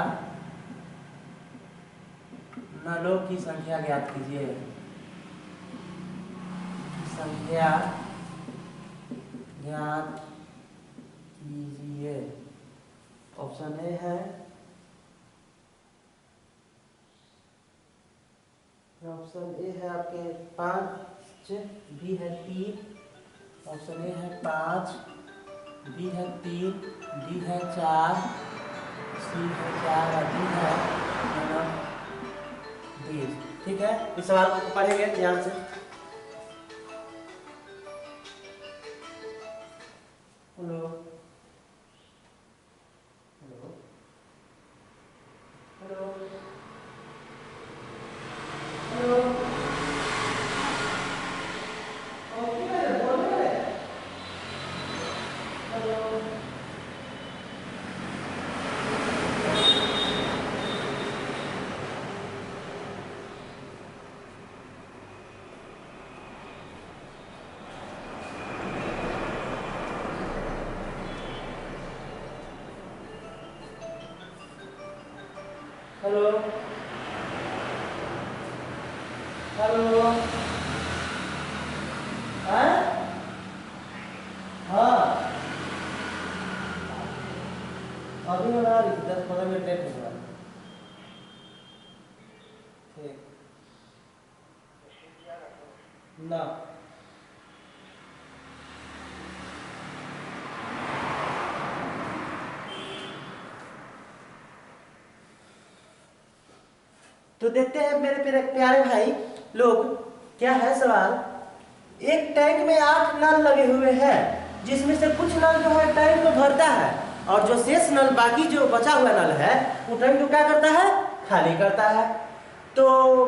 नलों की संख्या ज्ञात कीजिए। ऑप्शन ए है, आपके 5, बी है 3, ऑप्शन ए है 5, बी है 3, डी है 4, सी है 4 और डी है 20। ठीक है, इस सवाल को पढ़ेंगे ध्यान से। Hello hello hello hello hello hello, हाँ अभी मैं आ रही 10-15 मिनट लेट हो गया। ठीक ना, तो देखते हैं मेरे प्यारे भाई लोग, क्या है सवाल। एक टैंक में 8 नल लगे हुए हैं, जिसमें से कुछ नल जो है टैंक को भरता है, और जो शेष नल, बाकी जो बचा हुआ नल है, वो टैंक को क्या करता है, खाली करता है। तो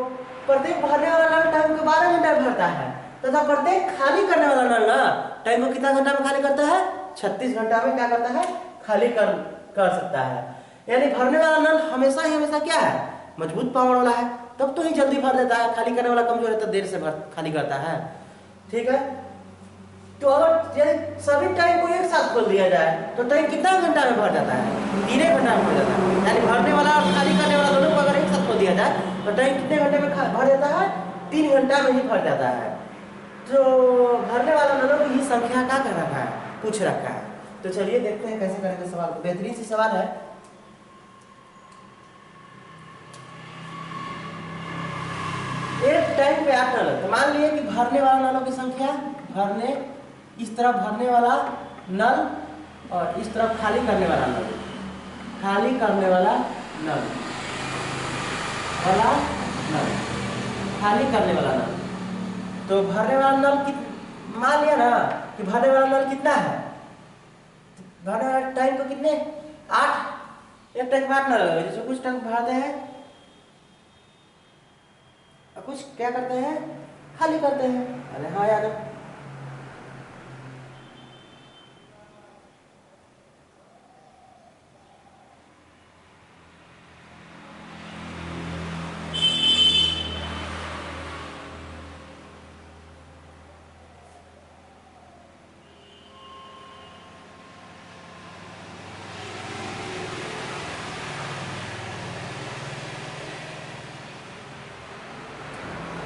प्रत्येक भरने वाला नल टैंक को 12 घंटे में भरता है, तथा प्रत्येक खाली करने वाला नल ना टैंक को कितना घंटा में खाली करता है, 36 घंटा में क्या करता है, खाली कर सकता है। यानी भरने वाला नल हमेशा क्या है, मजबूत पावर वाला है तब तो ही जल्दी भर देता है, खाली करने वाला कमजोर है तो देर से खाली करता है। ठीक है, तो अगर यदि सभी टैंक को एक साथ खोल दिया जाए तो टैंक कितना घंटा में भर जाता है? 3 घंटा में भर जाता है। यानी भरने वाला और खाली करने वाला दोनों को अगर एक साथ खोल दिया जाए तो टैंक कितने घंटे में भर जाता है? 3 घंटा में ही भर जाता है। तो भरने वाला नलों की संख्या क्या कर रखा है, पूछ रखा है। तो चलिए देखते हैं कैसे करेंगे सवाल को। बेहतरीन सी सवाल है। एक टैंक पे 8 नल, तो मान लिए कि भरने वाला नलों की संख्या, भरने इस तरफ भरने वाला नल और इस तरफ खाली करने वाला नल, खाली करने वाला नल खाली करने वाला नल। तो भरने वाला नल मान लिया ना कि भरने वाला नल कितना है, भरने वाला टैंक को कितने 8, एक टैंक में 8 नल लगे, जैसे कुछ टैंक भरते हैं और कुछ क्या करते हैं, खाली करते हैं। अरे हाँ यार,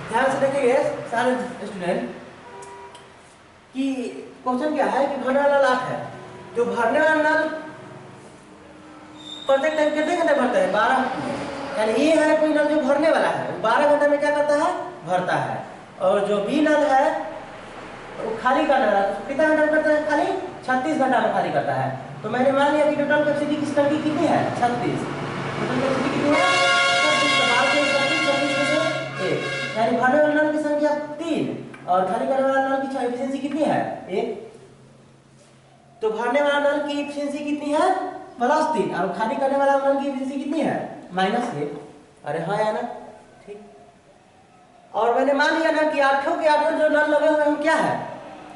ध्यान से देखिए सारे स्टूडेंट कि क्वेश्चन क्या है कि भरने वाला नल 8 है। जो भरने वाला नल प्रत्येक टाइम कितने घंटे भरता है? 12। यानी ये है कोई नल जो भरने वाला है 12 घंटे में क्या करता है, भरता है। और जो बी नल है वो खाली करने वाला है, कितना घंटा में करता है? खाली 36 घंटा में खाली करता है। तो मैंने मान लिया कि टोटल कैपेसिटी किस टंकी कितनी है? 36। टोटल कैपेसिटी कितनी है? 36। यानी भरने वाले नल की संख्या 3 और खाली करने वाला नल की एफिशिएंसी कितनी है? 1। तो भरने वाला नल की एफिशिएंसी कितनी है? +3 और खाली करने वाला नल की एफिशिएंसी कितनी है? -1। अरे हाँ यार ना, ठीक। और मैंने मान लिया ना कि 8 के 8 जो नल लगे हुए हैं क्या है,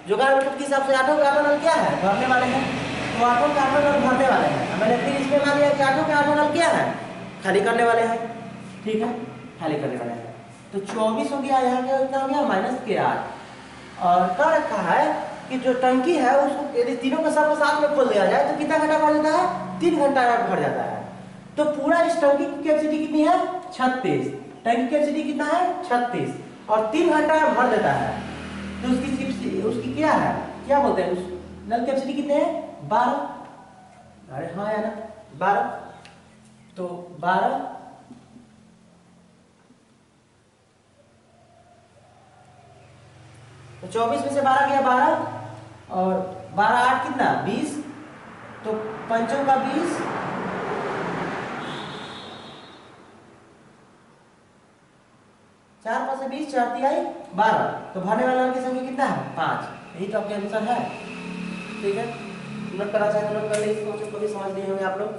जुगाड़ के हिसाब से 8 के 8 नल क्या है? भरने वाले हैं। तो 8 के 8 नल भरने वाले हैं। मैंने फिर इसमें मान लिया कि 8 के 8 नल क्या है? खाली करने वाले हैं। ठीक है, खाली करने वाले हैं। तो 24 हो गया, यहाँ क्या कितना हो गया? -8। और क्या रखा है कि जो टंकी है उसको यदि तीनों का सब साथ में खोल दिया जाए तो कितना घंटा भर जाता है? 3 घंटा में भर जाता है। तो पूरा इस टंकी की कैपेसिटी कितनी है? 36। टंकी की कैपेसिटी कितना है? 36 और 3 घंटा में भर देता है। तो उसकी क्या है, क्या बोलते हैं, उस नल कैपेसिटी कितने है? 12। अरे हाँ यार 12। तो 12 तो 24 में से 12 गया 12 और 12 8 कितना? 20। तो 5 का 20, 4 5 से 20, 4 तिहाई 12। तो भरने वाला नल की संख्या कितना है? 5। यही तो आपके आंसर है। ठीक है, नोट करना चाहे तो नोट कर लीजिए, इस क्वेश्चन को भी समझ लिए होंगे आप लोग।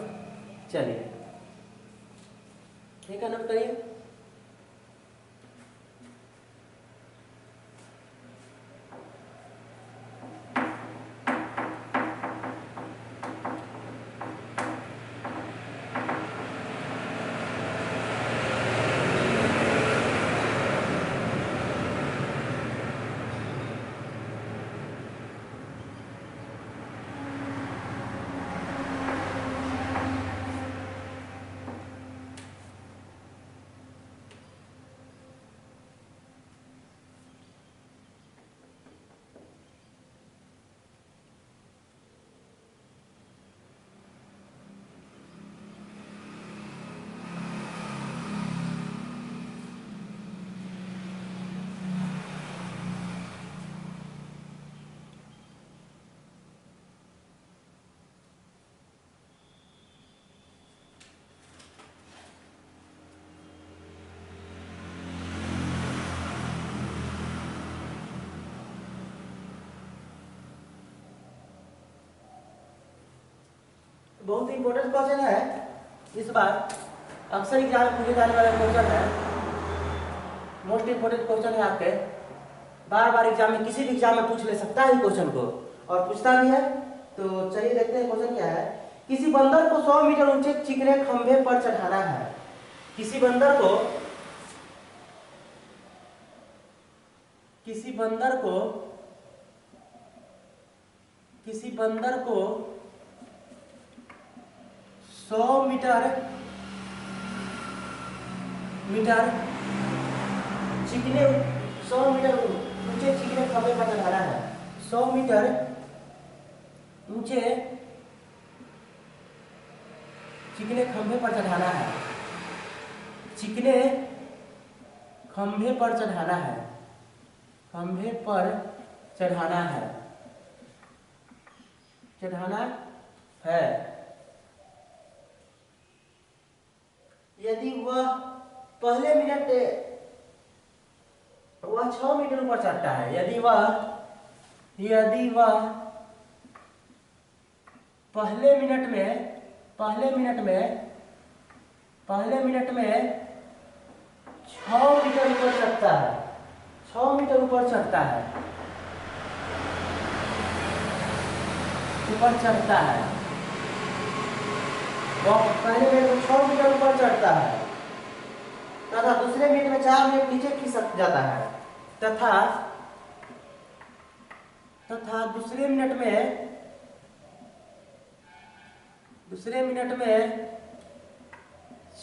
चलिए ठीक है, नोट करिए। बहुत ही इंपॉर्टेंट क्वेश्चन है इस बार, अक्सर एग्जाम में पूछे जाने वाला क्वेश्चन है, मोस्ट इंपोर्टेंट क्वेश्चन है आपके। बार बार एग्जाम में, किसी भी एग्जाम में पूछ ले सकता है क्वेश्चन को और पूछता भी है। तो चलिए देखते हैं क्वेश्चन क्या है। किसी बंदर को 100 मीटर ऊंचे चिकने खंभे पर चढ़ाना है। किसी बंदर को किसी बंदर को किसी बंदर को 100 मीटर चिकने 100 मीटर ऊंचे चिकने खंभे पर चढ़ाना है। 100 मीटर ऊंचे चिकने खंभे पर चढ़ाना है। चिकने खंभे पर चढ़ाना है। खंभे पर चढ़ाना है। चढ़ाना है। यदि वह पहले मिनट वह 6 मीटर ऊपर चढ़ता है। यदि वह पहले मिनट में 6 मीटर ऊपर चढ़ता है। 6 मीटर ऊपर चढ़ता है। वह पहले मिनट में 6 मीटर ऊपर चढ़ता है तथा दूसरे मिनट में 4 मिनट नीचे खिसक जाता है तथा दूसरे मिनट में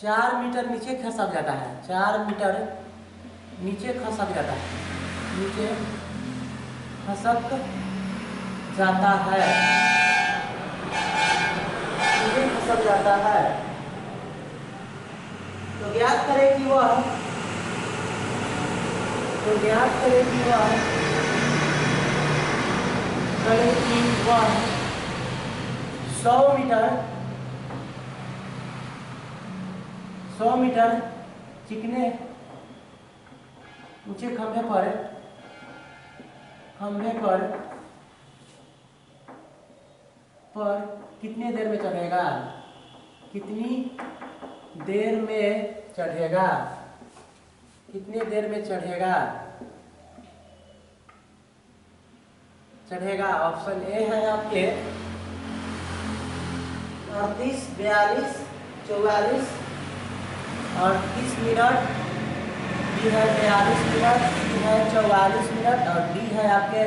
4 मीटर नीचे खसक जाता है। 4 मीटर नीचे खसक जाता है। नीचे खसक जाता है। नीचे खसक जाता है। तो ज्ञात करें कि वह 100 मीटर चिकने ऊंचे खंभे पर कितने देर में चढ़ेगा? कितनी देर में चढ़ेगा? कितने देर में चढ़ेगा? ऑप्शन ए है आपके 38, 42, 44 और 30 मिनट। बी है 42 मिनट, सी है 44 मिनट और डी है आपके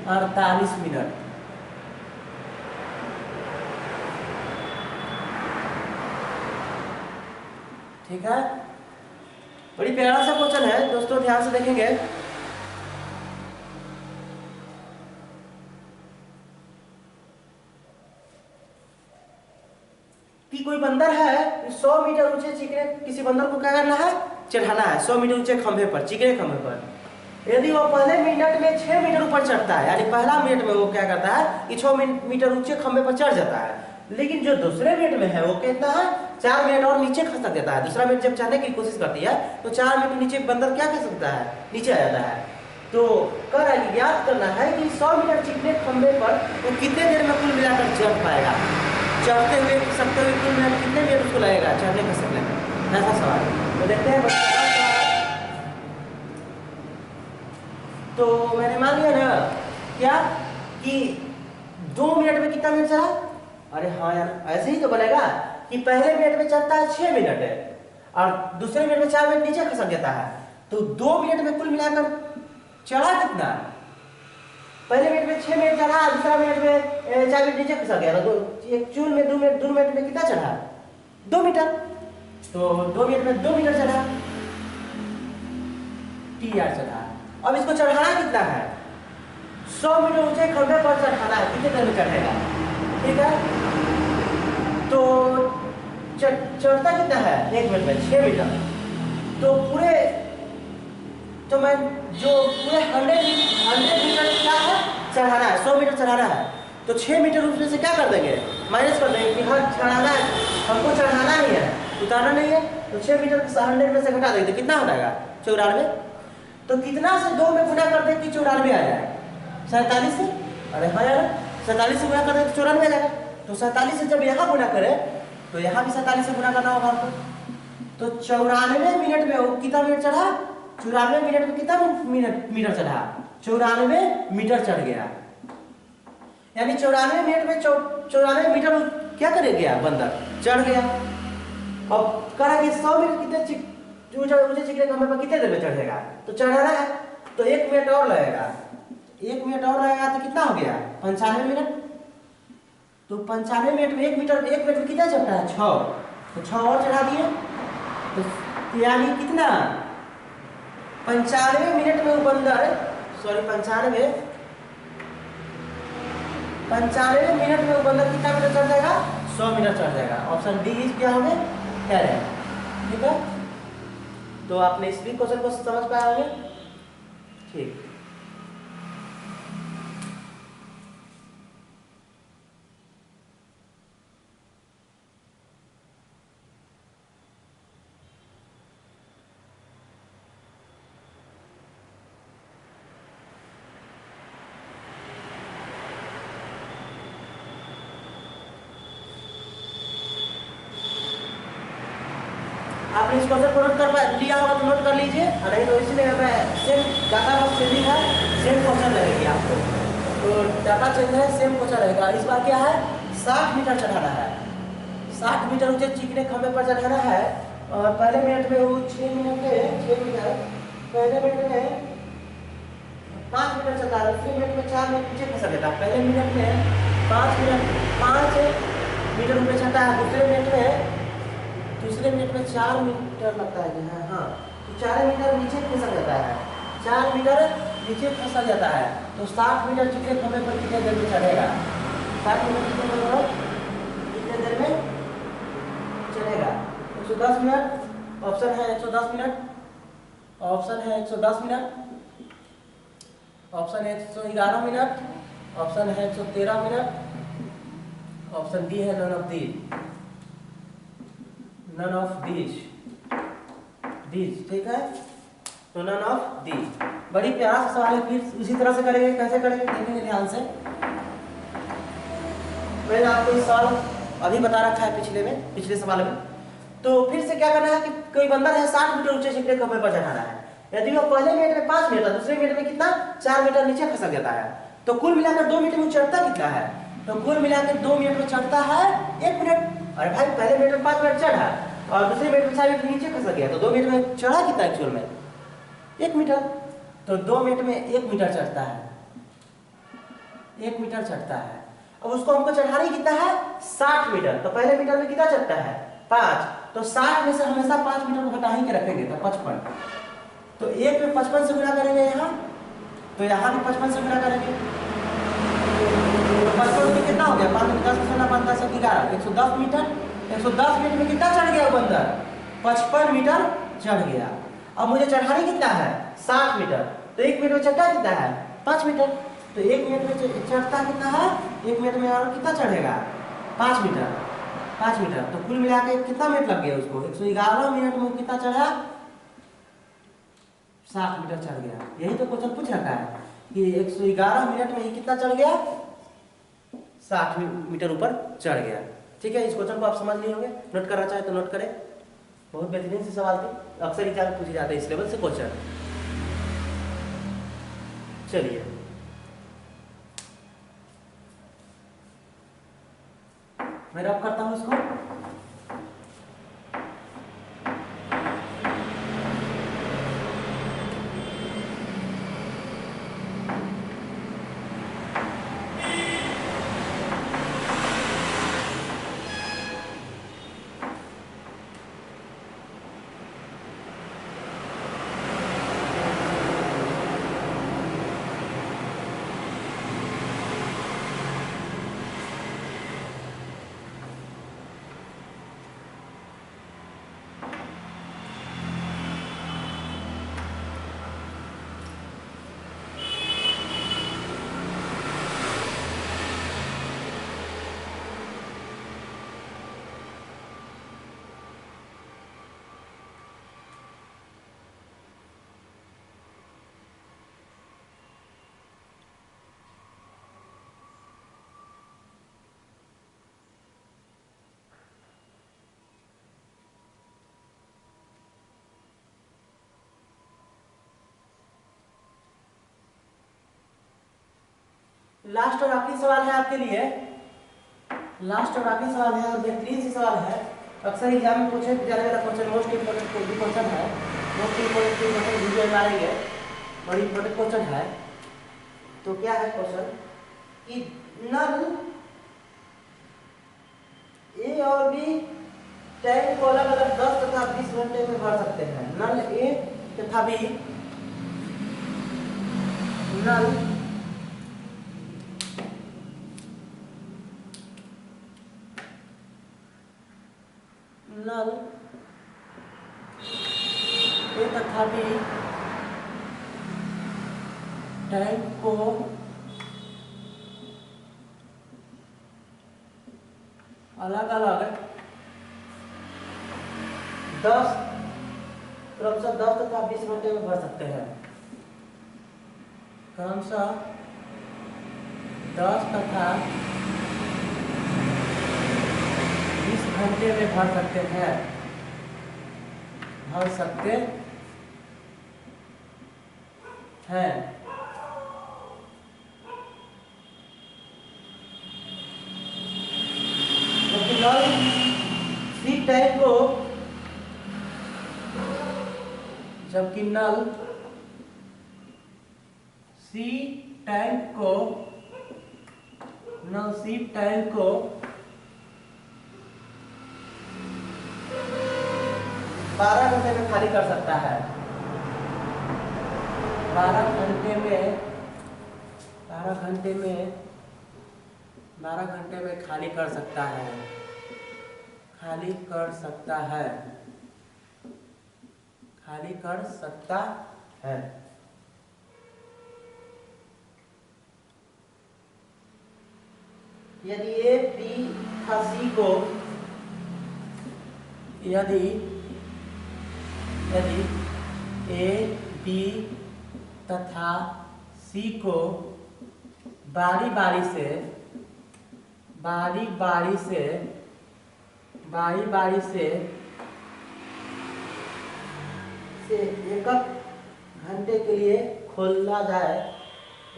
48 मिनट। ठीक है, बड़ी प्यारा सा क्वेश्चन है दोस्तों, ध्यान से देखेंगे। कि कोई बंदर है 100 मीटर ऊंचे चिकने किसी बंदर को क्या करना है? चढ़ाना है 100 मीटर ऊंचे खंभे पर, चिकने खंभे पर। यदि वो पहले मिनट में 6 मीटर ऊपर चढ़ता है, यानी पहला मिनट में वो क्या करता है कि 6 मीटर ऊंचे खंभे पर चढ़ जाता है, लेकिन जो दूसरे मिनट में है वो कितना है? 4 मिनट और नीचे खसक देता है। दूसरा मिनट जब चढ़ने की कोशिश करती है तो 4 मिनट नीचे बंदर क्या कर सकता है? नीचे आ जाता है। तो कर ज्ञात करना है कि 100 मीटर चिकने खंभे पर वो कितने देर में कुल मिलाकर चढ़ पाएगा। चढ़ते हुए खसकते हुए कुल मिलाकर कितने देर उसको लगेगा चढ़ने खसकने में? ऐसा सवाल। तो देखते हैं तो मैंने मान लिया ना क्या कि 2 मिनट में कितना मिनट चला? अरे हाँ यार, ऐसे ही तो बनेगा कि पहले मिनट में चलता है 6 मिनट है और दूसरे मिनट में 4 मिनट नीचे खसक जाता है। तो 2 मिनट में कुल मिलाकर चढ़ा कितना? पहले मिनट में 6 मिनट चढ़ा, दूसरा मिनट में 4 मिनट नीचे खसक गया। तो एक चूल में 2 मिनट में कितना चढ़ा? 2 मीटर। तो 2 मिनट में 2 मीटर चढ़ा, TR चढ़ा। अब इसको चढ़ाना कितना है? 100 मीटर ऊंचे खंभे पर चढ़ाना है। कितने देर में चढ़ेगा? ठीक है, तो चढ़ता कितना है? 1 मिनट में 6 मीटर। तो पूरे जो 100 मीटर क्या है? चढ़ाना है, 100 मीटर चढ़ाना है। तो 6 मीटर उसमें से क्या कर देंगे? माइनस कर देंगे कि हाँ चढ़ाना है, हमको चढ़ाना ही है, उतारना नहीं है। तो 6 मीटर 100 में से घटा देंगे, कितना हो जाएगा? 94। तो कितना से 2 में गुना कर दे कि 94 आ जाए? 47 से। अरे हाँ यार, 47 से गुना कर दे तो 94 आ जाएगा। तो 47 से जब यहाँ गुना करे तो यहाँ भी 47 से गुना करना होगा आपको। तो 94 मिनट में वो कितना मिनट चढ़ा? 94 मिनट में कितना मीटर चढ़ा? 94 मीटर चढ़ गया। यानी 94 मिनट में 94 मीटर क्या करे गया? बंदर चढ़ गया। अब कह रहा है कि 100 मीटर कितने मुझे चिकने खंभे पर कितने देर में चढ़ेगा, तो चढ़ाना है तो 1 मिनट और लगेगा। 1 मिनट और लगेगा तो कितना हो गया 95 मिनट। तो 95 मिनट में 1 मिनट में कितना चढ़ता है 6, तो 6 और चढ़ा दिए तो यानी कितना 95 मिनट में वो बंदर, सॉरी 95 मिनट में वो बंदर कितना मीटर चढ़ जाएगा 100 मीटर चढ़ जाएगा। ऑप्शन डी इज क्या होंगे कह रहे हैं। ठीक है, तो आपने इस भी क्वेश्चन को समझ पाया होंगे। ठीक, आपने इस क्वेश्चन को नोट कर लिया होगा तो नोट कर लीजिए, और नहीं तो इसलिए मैं सेम डाटा बस चेंजिंग है, सेम क्वेश्चन रहेगी आपको। तो डाटा चेंज है, सेम क्वेश्चन रहेगा। इस बार क्या है 60 मीटर चढ़ाना है, 60 मीटर ऊंचे चिकने खंभे पर चढ़ाना है। और पहले मिनट में वो 6 मिनट में 6 मीटर, पहले मिनट में 5 मीटर चलता है, दूसरे मिनट में 4 मिनट नीचे खसक देता है। पहले मिनट में 5 मीटर ऊपर चढ़ता है, दूसरे मिनट में 4 मीटर लगता है। हाँ, तो 4 मीटर नीचे खसक जाता है, 4 मीटर नीचे खसक जाता है। तो 60 मीटर चिकने खंभे पर कितने देर में चढ़ेगा, 60 मीटर चिकने खंभे पर कितने देर में चढ़ेगा 110 मिनट। ऑप्शन है 110 मिनट, ऑप्शन है 110 मिनट, ऑप्शन है 111 मिनट, ऑप्शन है 113 मिनट, ऑप्शन डी है none of these, none of these. ठीक है, तो नन ऑफ दीज। बड़ी प्यारा सा सवाल है, फिर उसी तरह से करेंगे। कैसे करेंगे देखेंगे ध्यान से। मैंने आपको इस सवाल अभी बता रखा है पिछले सवाल में। तो फिर से क्या करना है कि कोई बंदर है 60 मीटर ऊंचे चिकने खंभे पर चढ़ाना है। यदि वो पहले मिनट में 5 मीटर, दूसरे मिनट में कितना 4 मीटर नीचे खसक जाता है, तो कुल मिलाकर 2 मिनट में चढ़ता कितना है, तो कुल मिलाकर 2 मिनट में चढ़ता है 1 मिनट। अरे भाई पहले मिनट में 5 मिनट चढ़ा और दूसरे मिनट में 4 मिनट नीचे खसक गया, तो 2 मिनट में चढ़ा कितना एक्चुअल में 1 मीटर। तो 2 मिनट में 1 मीटर चढ़ता है, 1 मीटर चढ़ता है। अब उसको हमको चढ़ाना कितना है 60 मीटर। तो पहले मीटर में कितना चढ़ता है 5, तो 60 में से हमेशा 5 मीटर को घटा ही के रखेंगे, तो 55। तो 1 में 55 से गुणा करेंगे यहाँ, तो यहाँ भी 55 से गुणा करेंगे, तो 55 में कितना हो गया 5 में 10 16 5 10 11 110 मीटर। 110 मीटर में कितना चढ़ गया बंदर 55 मीटर चढ़ गया। अब मुझे चढ़ानी कितना है 60 मीटर, तो 1 मिनट में चढ़ता कितना है 5 मीटर। तो 1 मिनट में चढ़ता कितना है, 1 मिनट में और कितना चढ़ेगा 5 मीटर, 5 मीटर। तो कुल मिला के कितना मिनट लग गया उसको 111 मिनट में कितना चढ़ा 60 मीटर चढ़ गया। यही तो क्वेश्चन पूछ रखा है कि 111 मिनट में कितना चढ़ गया 60 मीटर ऊपर चढ़ गया। ठीक है, इस क्वेश्चन को आप समझ लिए होंगे। नोट करना चाहे तो नोट करें, बहुत बेहतरीन से सवाल थे, अक्सर एग्जाम पूछे जाते हैं इस लेवल से क्वेश्चन। चलिए मैं रब करता हूं इसको। लास्ट और आखिरी सवाल है आपके लिए, लास्ट और आखिरी सवाल है और बेहतरीन सी सवाल है। अक्सर एग्जाम में पूछे जाने वाला क्वेश्चन मोस्ट इम्पोर्टेंट भी क्वेश्चन है। मोस्ट इम्पोर्टेंट क्वेश्चन वीडियो में मारेंगे, बड़ी इम्पोर्टेंट क्वेश्चन है। तो क्या है क्वेश्चन कि नल ए और बी टैंक को अलग अलग 10 तथा 20 घंटे में भर सकते हैं। नल ए तथा बी, नल ए तथा बी टैंक को अलग अलग 10 क्रमशः 10 तथा 20 घंटे में भर सकते हैं। क्रमशः 10 तथा 20 घंटे में भर सकते हैं, भर सकते हैं। नल सी टैंक को, जबकि नल सी टैंक को 12 घंटे में खाली कर सकता है। 12 घंटे में खाली कर सकता है, खाली कर सकता है। यदि ए बी तथा सी को, यदि ए बी तथा सी को बारी बारी से एक घंटे के लिए खोला जाए,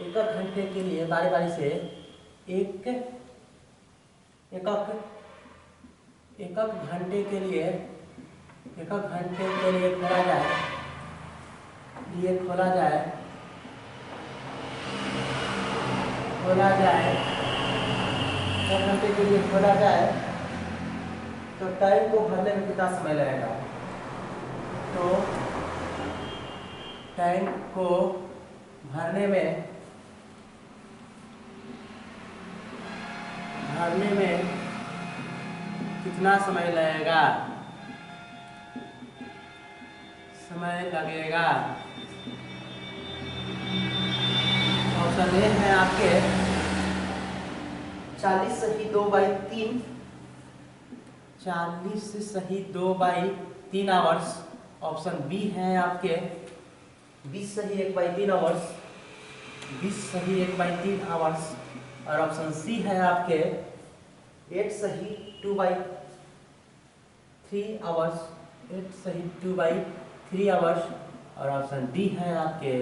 एक घंटे के लिए बारी बारी से एक घंटे के लिए खोला जाए, एक घंटे के लिए खोला जाए तो टाइम को भरने में कितना समय लगेगा? तो टैंक को भरने में कितना समय लगेगा? ऑप्शन ए है आपके 40 सही 2/3, 40 सही 2/3 आवर्स। ऑप्शन बी है आपके 20 सही 1/3 आवर्स, 20 सही 1/3 आवर्स। और ऑप्शन सी है आपके 8 सही 2/3 आवर्स, 8 सही 2/3 आवर्स। और ऑप्शन डी है आपके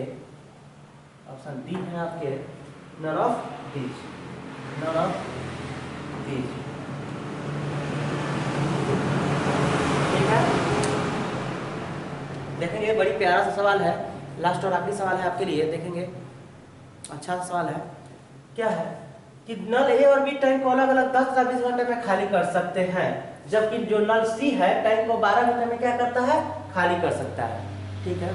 नन ऑफ दीज। ठीक है, देखेंगे बड़ी प्यारा सा सवाल है, लास्ट और आखिरी सवाल है आपके लिए, देखेंगे अच्छा सा सवाल है। क्या है कि नल ए और बी टैंक को अलग अलग 10 से 20 घंटे में खाली कर सकते हैं, जबकि जो नल सी है टैंक को 12 घंटे में क्या करता है? खाली कर सकता है। ठीक है,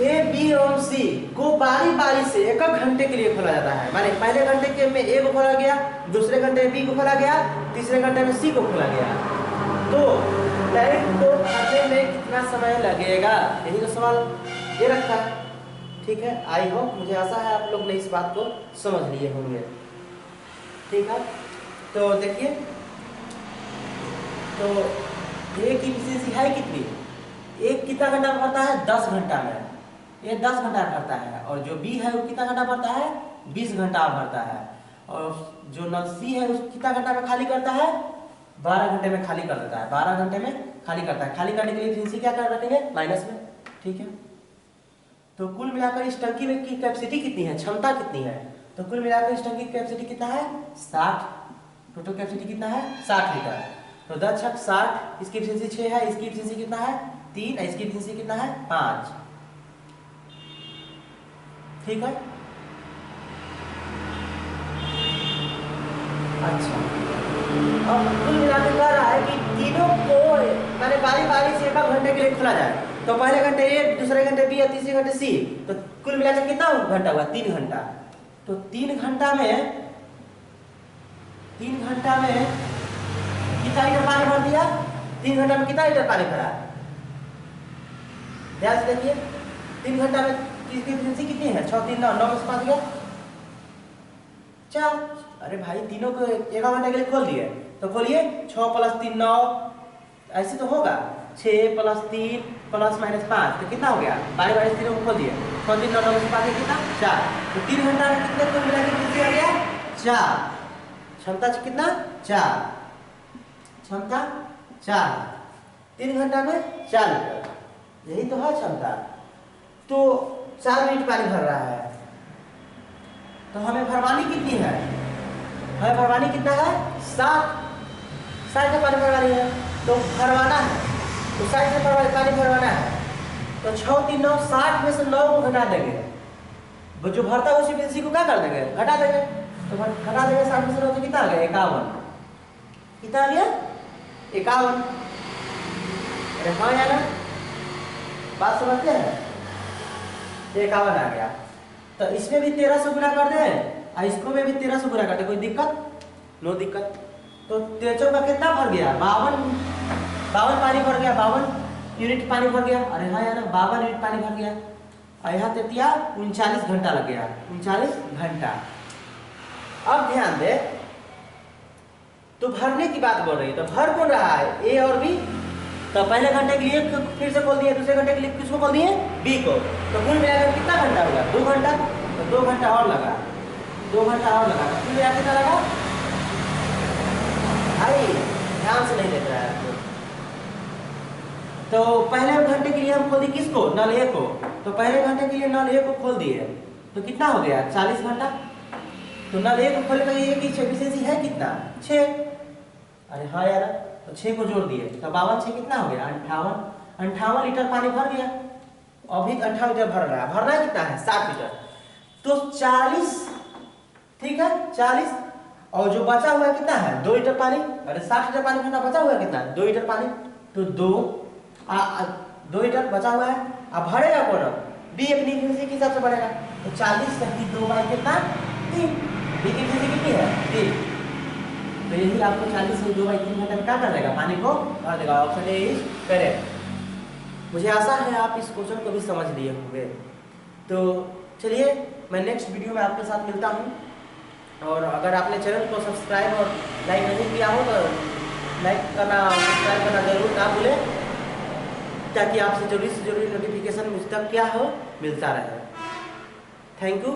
ए बी और सी को बारी बारी से एक घंटे के लिए खोला जाता है। माने पहले घंटे के में ए को खोला गया, दूसरे घंटे में बी को खोला गया, तीसरे घंटे में सी को खोला गया। तो टैंक को भरने में कितना समय लगेगा? यही तो सवाल ये रखा है। ठीक है, आई होप, मुझे आशा है आप लोग ने इस बात को समझ लिए होंगे। ठीक है, तो देखिए, तो ए की विशेषता है कितनी? एक कितना घंटा भरता है? 10 घंटा में, ये 10 घंटा भरता है। और जो बी है वो कितना घंटा भरता है? 20 घंटा भरता है। और जो नल सी है उसको कितना घंटा में खाली करता है? 12 घंटे में खाली कर देता है, 12 घंटे में खाली करता है। खाली करने के लिए इफिशिएंसी क्या कर रखेंगे? माइनस में। ठीक है, तो कुल मिलाकर इस टंकी में की कैपेसिटी कितनी है, क्षमता कितनी है? तो कुल मिलाकर इस टंकी की कैपेसिटी कितना है? 60। टोटल कैपेसिटी कितना है? 60 लीटर। तो 10 छक 60, इसकी एफिशिएंसी 6 है, इसकी एफिशिएंसी कितना है 3, इसकी एफिशिएंसी कितना है 5। ठीक है। अच्छा, अब कुल मिलाकर कह रहा है कि तीनों को मैंने बारी बारी से एक घंटे के लिए खोला जाए। तो पहले घंटे ए, दूसरे घंटे बी और तीसरे घंटे सी, तो कुल मिलाकर कितना घंटा हुआ 3 घंटा। तो 3 घंटा में कितना लीटर पानी भर दिया, 3 घंटा में कितना लीटर पानी भरा। ध्यान से देखिए, 3 घंटा में इसकी एफिशिएंसी कितनी है 6 3 9 9 में से 5 गया 4। अरे भाई तीनों को एक घंटे के लिए खोल दिए, तो खोलिए 6 + 3 9, ऐसे तो होगा 6 + 3 ± 5, तो कितना हो गया, बारी बारी तीनों को खोल दिए 6 3 9 9 में से 5 कितना 4। तो 3 घंटा में कितने कुल मिला के एफिशिएंसी आ गया 4। क्षमता कितना 4, क्षमता 4, 3 घंटा में 4 लीटर, यही तो है क्षमता। तो 4 मिनट पानी भर रहा है, तो हमें भरवानी कितनी है, हमें भरवानी कितना है 60 का पानी भरवानी है, तो भरवाना है, तो 60 का पानी भरवाना है। तो 6 3 9 60 में से 9 को घटा देंगे, वो जो भरता है उसी एफिशिएंसी को क्या कर देंगे घटा देंगे। तो घटा देंगे 60 में से 9 तो कितना आ गया 51, कितना आ गया 51। अरे हाँ यार, बात समझते हैं, 51 आ गया। तो इसमें भी 13 से गुना कर दे और इसको में भी 13 से गुना कर दे, कोई दिक्कत नो दिक्कत। तो 13 का कितना भर गया 52 पानी भर गया, 52 यूनिट पानी भर गया। अरे हाँ यार 52 यूनिट पानी भर गया, और यहाँ 39 घंटा लग गया, 39 घंटा। अब ध्यान दे, तो भरने की बात बोल रही है, तो भर कौन रहा है ए और बी। तो पहले घंटे के लिए फिर से खोल दिए, दूसरे घंटे के लिए किसको खोल दिए बी को। तो कुल मिलाकर कितना घंटा होगा 2 घंटा, तो 2 घंटा और लगा, 2 घंटा और लगा, कुल मिलाकर कितना लगा भाई, ध्यान से नहीं देख रहा है आपको। तो पहले घंटे के लिए हम खोल दिए किसको नल ए को, तो पहले घंटे के लिए नल ए को खोल दिए, तो कितना हो गया 40 घंटा। तो नल ए को खोले तो ये की एफिशिएंसी है कितना 6। अरे हाँ यार, तो 6 को जोड़ दिए, तो 52 6 कितना हो गया 58 लीटर पानी भर गया। अभी 58 लीटर भर रहा है, भरना कितना है 60 लीटर, तो 40, ठीक है 40, और जो बचा हुआ है कितना है 2 लीटर पानी। अरे 60 लीटर पानी भरना, बचा हुआ है कितना 2 लीटर पानी, तो 2 लीटर बचा हुआ है। अब भरेगा कौन, बी अपनी एफिशिएंसी के हिसाब से भरेगा, तो 40 × 2 / कितना 3, बी की एफिशिएंसी कितनी है 3। तो यही आपको 40 से 2 / 3 घंटे में क्या कर देगा पानी को भर देगा। Option A is correct. मुझे आशा है आप इस क्वेश्चन को भी समझ लिए होंगे। तो चलिए मैं नेक्स्ट वीडियो में आपके साथ मिलता हूँ, और अगर आपने चैनल को सब्सक्राइब और लाइक नहीं किया हो तो लाइक करना और सब्सक्राइब करना जरूर ना भूलें, ताकि आपसे जरूरी से जरूरी नोटिफिकेशन मुझ तक क्या हो मिलता रहे। Thank you.